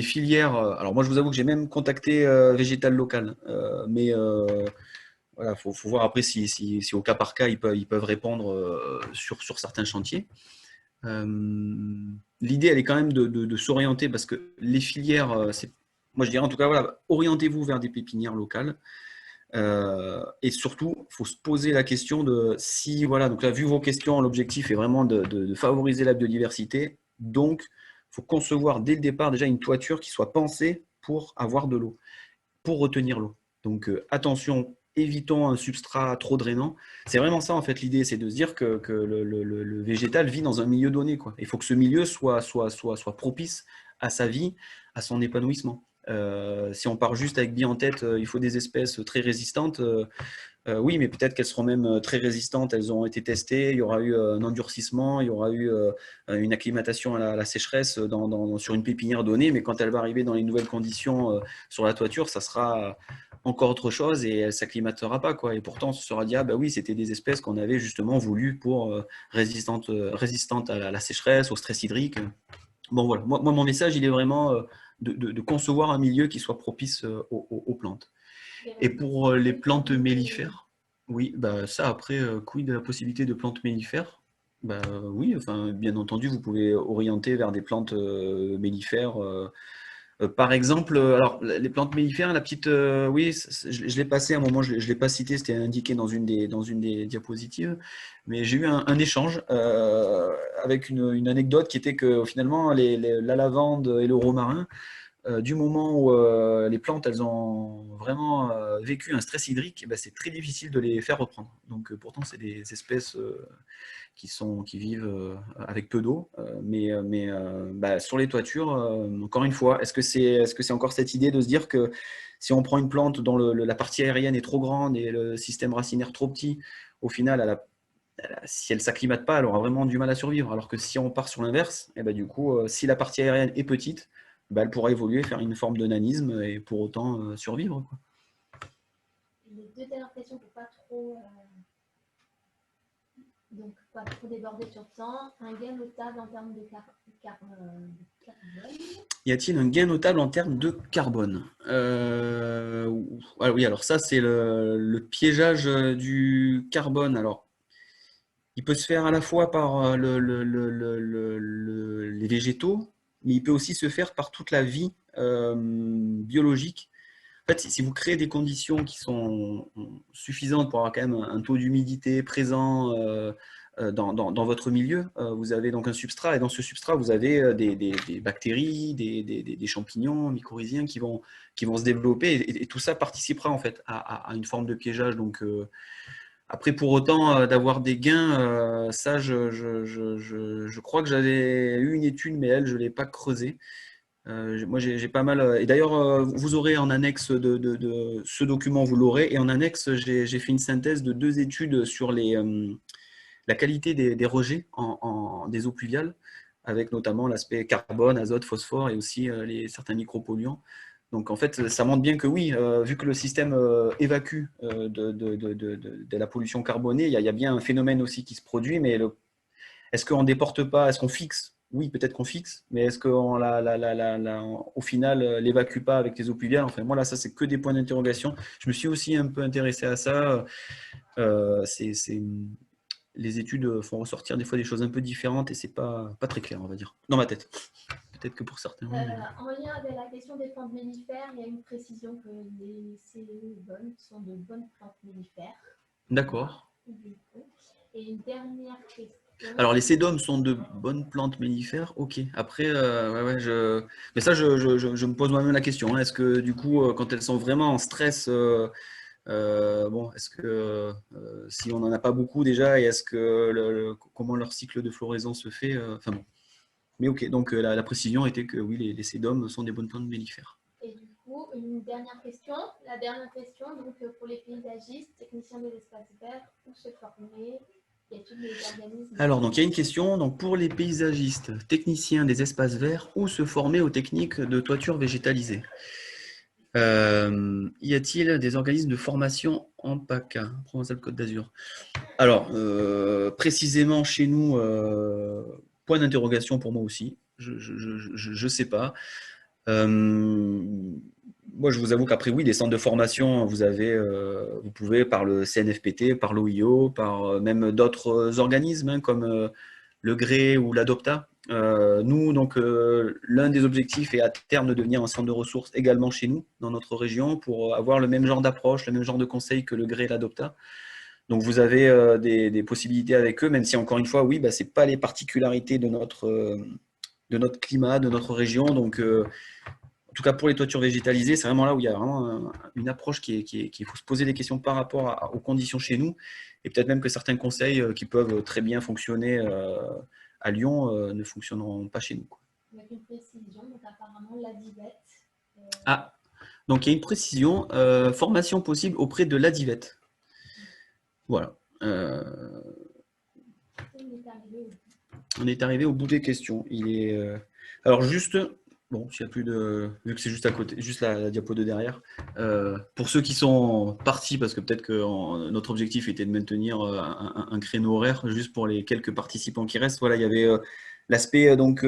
Speaker 1: filières, alors moi je vous avoue que j'ai même contacté Végétal Local, mais voilà, faut voir après si au cas par cas ils peuvent répondre sur certains chantiers. L'idée elle est quand même de s'orienter, parce que les filières, moi je dirais en tout cas, voilà, orientez-vous vers des pépinières locales. Et surtout, il faut se poser la question de si, voilà, donc là, vu vos questions, l'objectif est vraiment de favoriser la biodiversité. Donc, il faut concevoir dès le départ déjà une toiture qui soit pensée pour avoir de l'eau, pour retenir l'eau. Donc, attention, évitons un substrat trop drainant. C'est vraiment ça, en fait, l'idée, c'est de se dire que le végétal vit dans un milieu donné, quoi. Il faut que ce milieu soit propice à sa vie, à son épanouissement. Si on part juste avec bien en tête, il faut des espèces très résistantes. Oui, mais peut-être qu'elles seront même très résistantes. Elles auront été testées. Il y aura eu un endurcissement, il y aura eu une acclimatation à la sécheresse sur une pépinière donnée. Mais quand elle va arriver dans les nouvelles conditions sur la toiture, ça sera encore autre chose et elle ne s'acclimatera pas, quoi. Et pourtant, on se sera dit, ah bah oui, c'était des espèces qu'on avait justement voulu pour résistantes à la sécheresse, au stress hydrique. Bon, voilà. Moi, mon message, il est vraiment de concevoir un milieu qui soit propice aux plantes. Et pour les plantes mellifères, oui, bah, ça après, quid de la possibilité de plantes mellifères? Bah, oui, enfin, bien entendu, vous pouvez orienter vers des plantes mellifères. Par exemple, alors les plantes mellifères, la petite, oui, je l'ai passé à un moment, je ne l'ai pas cité, c'était indiqué dans une des diapositives, mais j'ai eu un échange avec une anecdote qui était que finalement, la lavande et le romarin, du moment où les plantes elles ont vraiment vécu un stress hydrique, eh ben, c'est très difficile de les faire reprendre. Donc pourtant, c'est des espèces qui vivent avec peu d'eau, mais sur les toitures, encore une fois, est-ce que c'est encore cette idée de se dire que si on prend une plante dont la partie aérienne est trop grande et le système racinaire trop petit, au final, si elle ne s'acclimate pas, elle aura vraiment du mal à survivre. Alors que si on part sur l'inverse, eh ben, du coup, si la partie aérienne est petite, elle pourra évoluer, faire une forme de nanisme et pour autant survivre, quoi.
Speaker 2: Les deux dernières questions pour pas trop déborder sur le temps. Un gain notable en termes de carbone.
Speaker 1: Y a-t-il un gain notable en termes de carbone? Oui, alors ça, c'est le piégeage du carbone. Alors, il peut se faire à la fois par les végétaux, mais il peut aussi se faire par toute la vie biologique. En fait, si vous créez des conditions qui sont suffisantes pour avoir quand même un taux d'humidité présent dans votre milieu, vous avez donc un substrat, et dans ce substrat, vous avez des bactéries, des champignons mycorhiziens qui vont se développer, et tout ça participera en fait à une forme de piégeage. Donc, après, pour autant, d'avoir des gains, ça, je crois que j'avais eu une étude, mais elle, je ne l'ai pas creusée. Moi, j'ai pas mal. Et d'ailleurs, vous aurez en annexe de ce document, vous l'aurez. Et en annexe, j'ai fait une synthèse de 2 études sur la qualité des rejets des eaux pluviales, avec notamment l'aspect carbone, azote, phosphore et aussi certains micropolluants. Donc en fait, ça montre bien que oui, vu que le système évacue de la pollution carbonée, il y a bien un phénomène aussi qui se produit, mais est-ce qu'on ne déporte pas, est-ce qu'on fixe? Oui, peut-être qu'on fixe, mais est-ce qu'au final, l'évacue pas avec les eaux pluviales? Enfin, moi, là, ça, c'est que des points d'interrogation. Je me suis aussi un peu intéressé à ça. Les études font ressortir des fois des choses un peu différentes et c'est pas très clair, on va dire, dans ma tête. Peut-être que pour certains. Oui, mais...
Speaker 2: En lien avec la question des plantes mellifères, il y a une précision que les cédomes sont de bonnes plantes mellifères.
Speaker 1: D'accord.
Speaker 2: Et une dernière question.
Speaker 1: Alors, les sédums sont de bonnes plantes mellifères. Ok. Après, mais ça, je me pose moi-même la question. Hein. Est-ce que, du coup, quand elles sont vraiment en stress, bon, est-ce que si on n'en a pas beaucoup déjà, et est-ce que comment leur cycle de floraison se fait enfin bon. Mais ok, donc la précision était que oui, les sédums sont des bonnes plantes mellifères.
Speaker 2: Et du coup, une dernière question. La dernière question, donc pour les paysagistes, techniciens des espaces verts, où se former? Y a-t-il des organismes?
Speaker 1: Alors, donc il y a une question. Donc, pour les paysagistes, techniciens des espaces verts, où se former aux techniques de toiture végétalisée? Y a-t-il des organismes de formation en PACA, Provence-Alpes-Côte d'Azur? Alors, précisément chez nous, point d'interrogation pour moi aussi. Je sais pas. Moi, je vous avoue qu'après, oui, des centres de formation, vous pouvez par le CNFPT, par l'OIO, par même d'autres organismes hein, comme le GRE ou l'ADOPTA. Nous, donc, l'un des objectifs est à terme de devenir un centre de ressources également chez nous, dans notre région, pour avoir le même genre d'approche, le même genre de conseils que le GRE et l'ADOPTA. Donc, vous avez des possibilités avec eux, même si, encore une fois, oui, ce n'est pas les particularités de notre climat, de notre région. Donc, en tout cas, pour les toitures végétalisées, c'est vraiment là où il y a vraiment une approche qu'il faut se poser des questions par rapport aux conditions chez nous. Et peut-être même que certains conseils qui peuvent très bien fonctionner à Lyon ne fonctionneront pas chez nous.
Speaker 2: Avec une précision, donc apparemment l'ADIVET.
Speaker 1: Ah, donc il y a une précision, formation possible auprès de l'ADIVET. Voilà. On est arrivé au bout des questions. Alors juste, bon, s'il y a plus de, vu que c'est juste à côté, juste la diapo de derrière. Pour ceux qui sont partis, parce que peut-être que notre objectif était de maintenir un créneau horaire, juste pour les quelques participants qui restent. Voilà, il y avait l'aspect donc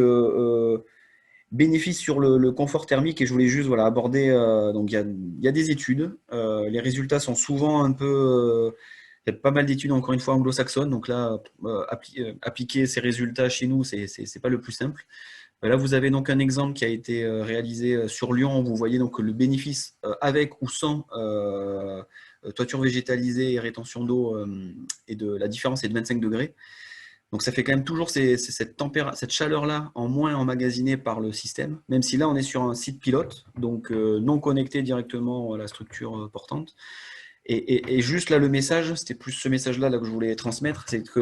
Speaker 1: bénéfice sur le confort thermique et je voulais juste aborder. Donc il y a des études. Les résultats sont souvent un peu il y a pas mal d'études, encore une fois, anglo-saxonnes. Donc là, appliquer ces résultats chez nous, ce n'est pas le plus simple. Là, vous avez donc un exemple qui a été réalisé sur Lyon. Vous voyez donc le bénéfice avec ou sans toiture végétalisée et rétention d'eau. Et la différence est de 25 degrés. Donc ça fait quand même toujours cette chaleur-là en moins emmagasinée par le système. Même si là, on est sur un site pilote, donc non connecté directement à la structure portante. Et juste là, le message, c'était plus ce message-là que je voulais transmettre, c'est que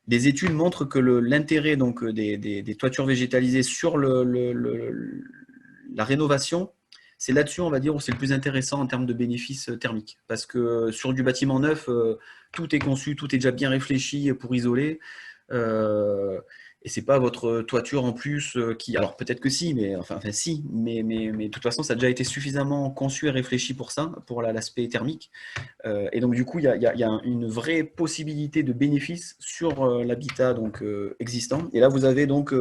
Speaker 1: les études montrent que l'intérêt donc des toitures végétalisées sur la rénovation, c'est là-dessus, on va dire, où c'est le plus intéressant en termes de bénéfices thermiques. Parce que sur du bâtiment neuf, tout est conçu, tout est déjà bien réfléchi pour isoler. Et c'est pas votre toiture en plus qui. Alors peut-être que si, mais si, mais de toute façon, ça a déjà été suffisamment conçu et réfléchi pour ça, pour l'aspect thermique. Et donc du coup, il y a une vraie possibilité de bénéfice sur l'habitat donc existant. Et là, vous avez donc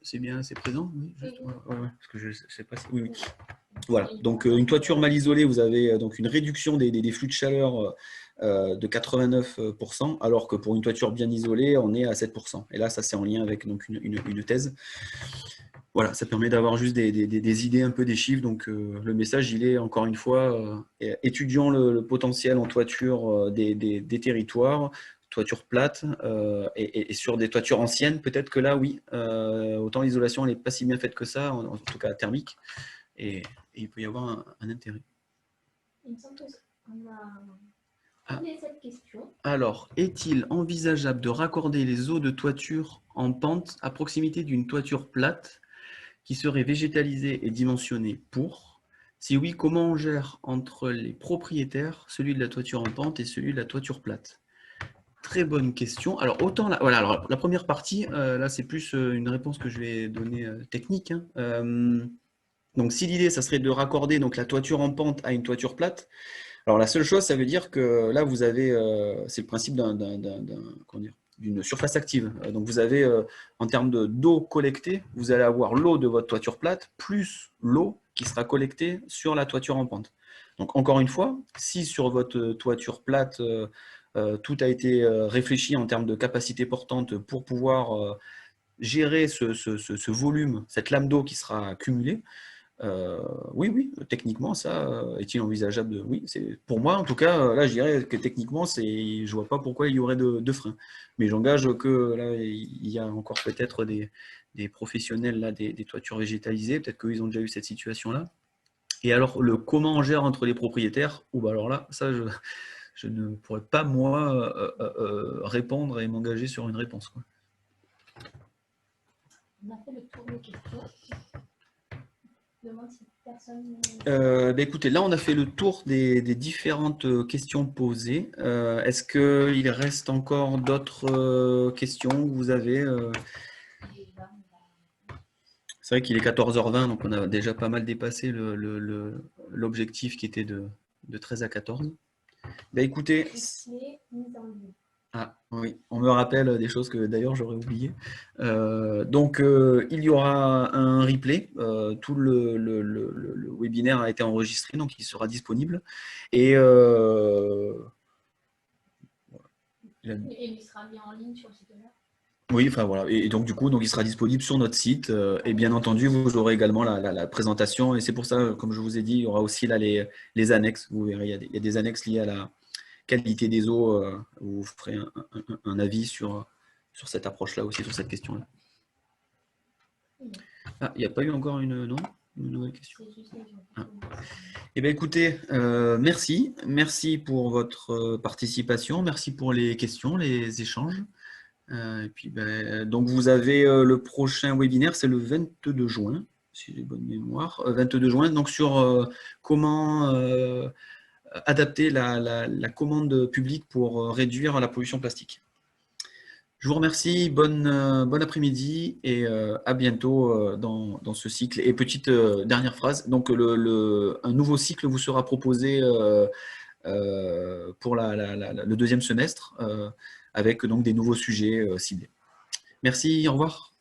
Speaker 1: c'est bien, c'est présent, oui. Juste, ouais, parce que je sais pas si. Oui. Voilà. Donc une toiture mal isolée, vous avez donc une réduction des flux de chaleur. De 89%, alors que pour une toiture bien isolée, on est à 7%. Et là, ça c'est en lien avec donc, une thèse. Voilà, ça permet d'avoir juste des idées, un peu des chiffres. Donc le message, il est encore une fois, étudiant le potentiel en toiture des territoires, toiture plate, et sur des toitures anciennes, peut-être que là, oui, autant l'isolation n'est pas si bien faite que ça, en tout cas thermique, et il peut y avoir un intérêt.
Speaker 2: Il me semble qu'on a... cette question.
Speaker 1: Alors, est-il envisageable de raccorder les eaux de toiture en pente à proximité d'une toiture plate qui serait végétalisée et dimensionnée pour? Si oui, comment on gère entre les propriétaires, celui de la toiture en pente et celui de la toiture plate? Très bonne question. Alors, autant alors, la première partie, là, c'est plus une réponse que je vais donner technique. Hein. Donc, si l'idée, ça serait de raccorder donc, la toiture en pente à une toiture plate, alors la seule chose, ça veut dire que là, vous avez, c'est le principe d'une surface active. Donc, vous avez, en termes d'eau collectée, vous allez avoir l'eau de votre toiture plate plus l'eau qui sera collectée sur la toiture en pente. Donc, encore une fois, si sur votre toiture plate, tout a été réfléchi en termes de capacité portante pour pouvoir gérer ce volume, cette lame d'eau qui sera cumulée, oui, techniquement, ça est-il envisageable oui, pour moi, en tout cas, là, je dirais que techniquement, je ne vois pas pourquoi il y aurait de frein. Mais j'engage que là, il y a encore peut-être des professionnels, là, des toitures végétalisées, peut-être qu'ils ont déjà eu cette situation-là. Et alors, le comment on gère entre les propriétaires, ou bah alors là, ça, je ne pourrais pas, moi, répondre et m'engager sur une réponse, quoi.
Speaker 2: On a fait le tour des questions. Je demande si personne...
Speaker 1: Écoutez, là, on a fait le tour des différentes questions posées. Est-ce qu'il reste encore d'autres questions que vous avez C'est vrai qu'il est 14h20, donc on a déjà pas mal dépassé l'objectif qui était de 13 à 14. Écoutez... Ah oui, on me rappelle des choses que d'ailleurs j'aurais oubliées. Donc il y aura un replay. Tout le webinaire a été enregistré, donc il sera disponible. Et
Speaker 2: il sera mis en ligne sur le site web.
Speaker 1: Oui, enfin voilà. Et donc du coup, il sera disponible sur notre site. Et bien entendu, vous aurez également la présentation. Et c'est pour ça, comme je vous ai dit, il y aura aussi là les annexes. Vous verrez, il y a des annexes liées à la qualité des eaux, où vous ferez un avis sur cette approche-là aussi, sur cette question-là. Ah, il n'y a pas eu encore une nouvelle question. Ah. Eh bien, écoutez, merci. Merci pour votre participation. Merci pour les questions, les échanges. Et puis, donc, vous avez le prochain webinaire, c'est le 22 juin, si j'ai bonne mémoire. 22 juin, donc sur comment... adapter la commande publique pour réduire la pollution plastique. Je vous remercie, bon après-midi et à bientôt dans ce cycle. Et petite dernière phrase, donc un nouveau cycle vous sera proposé pour le deuxième semestre avec donc des nouveaux sujets ciblés. Merci, au revoir.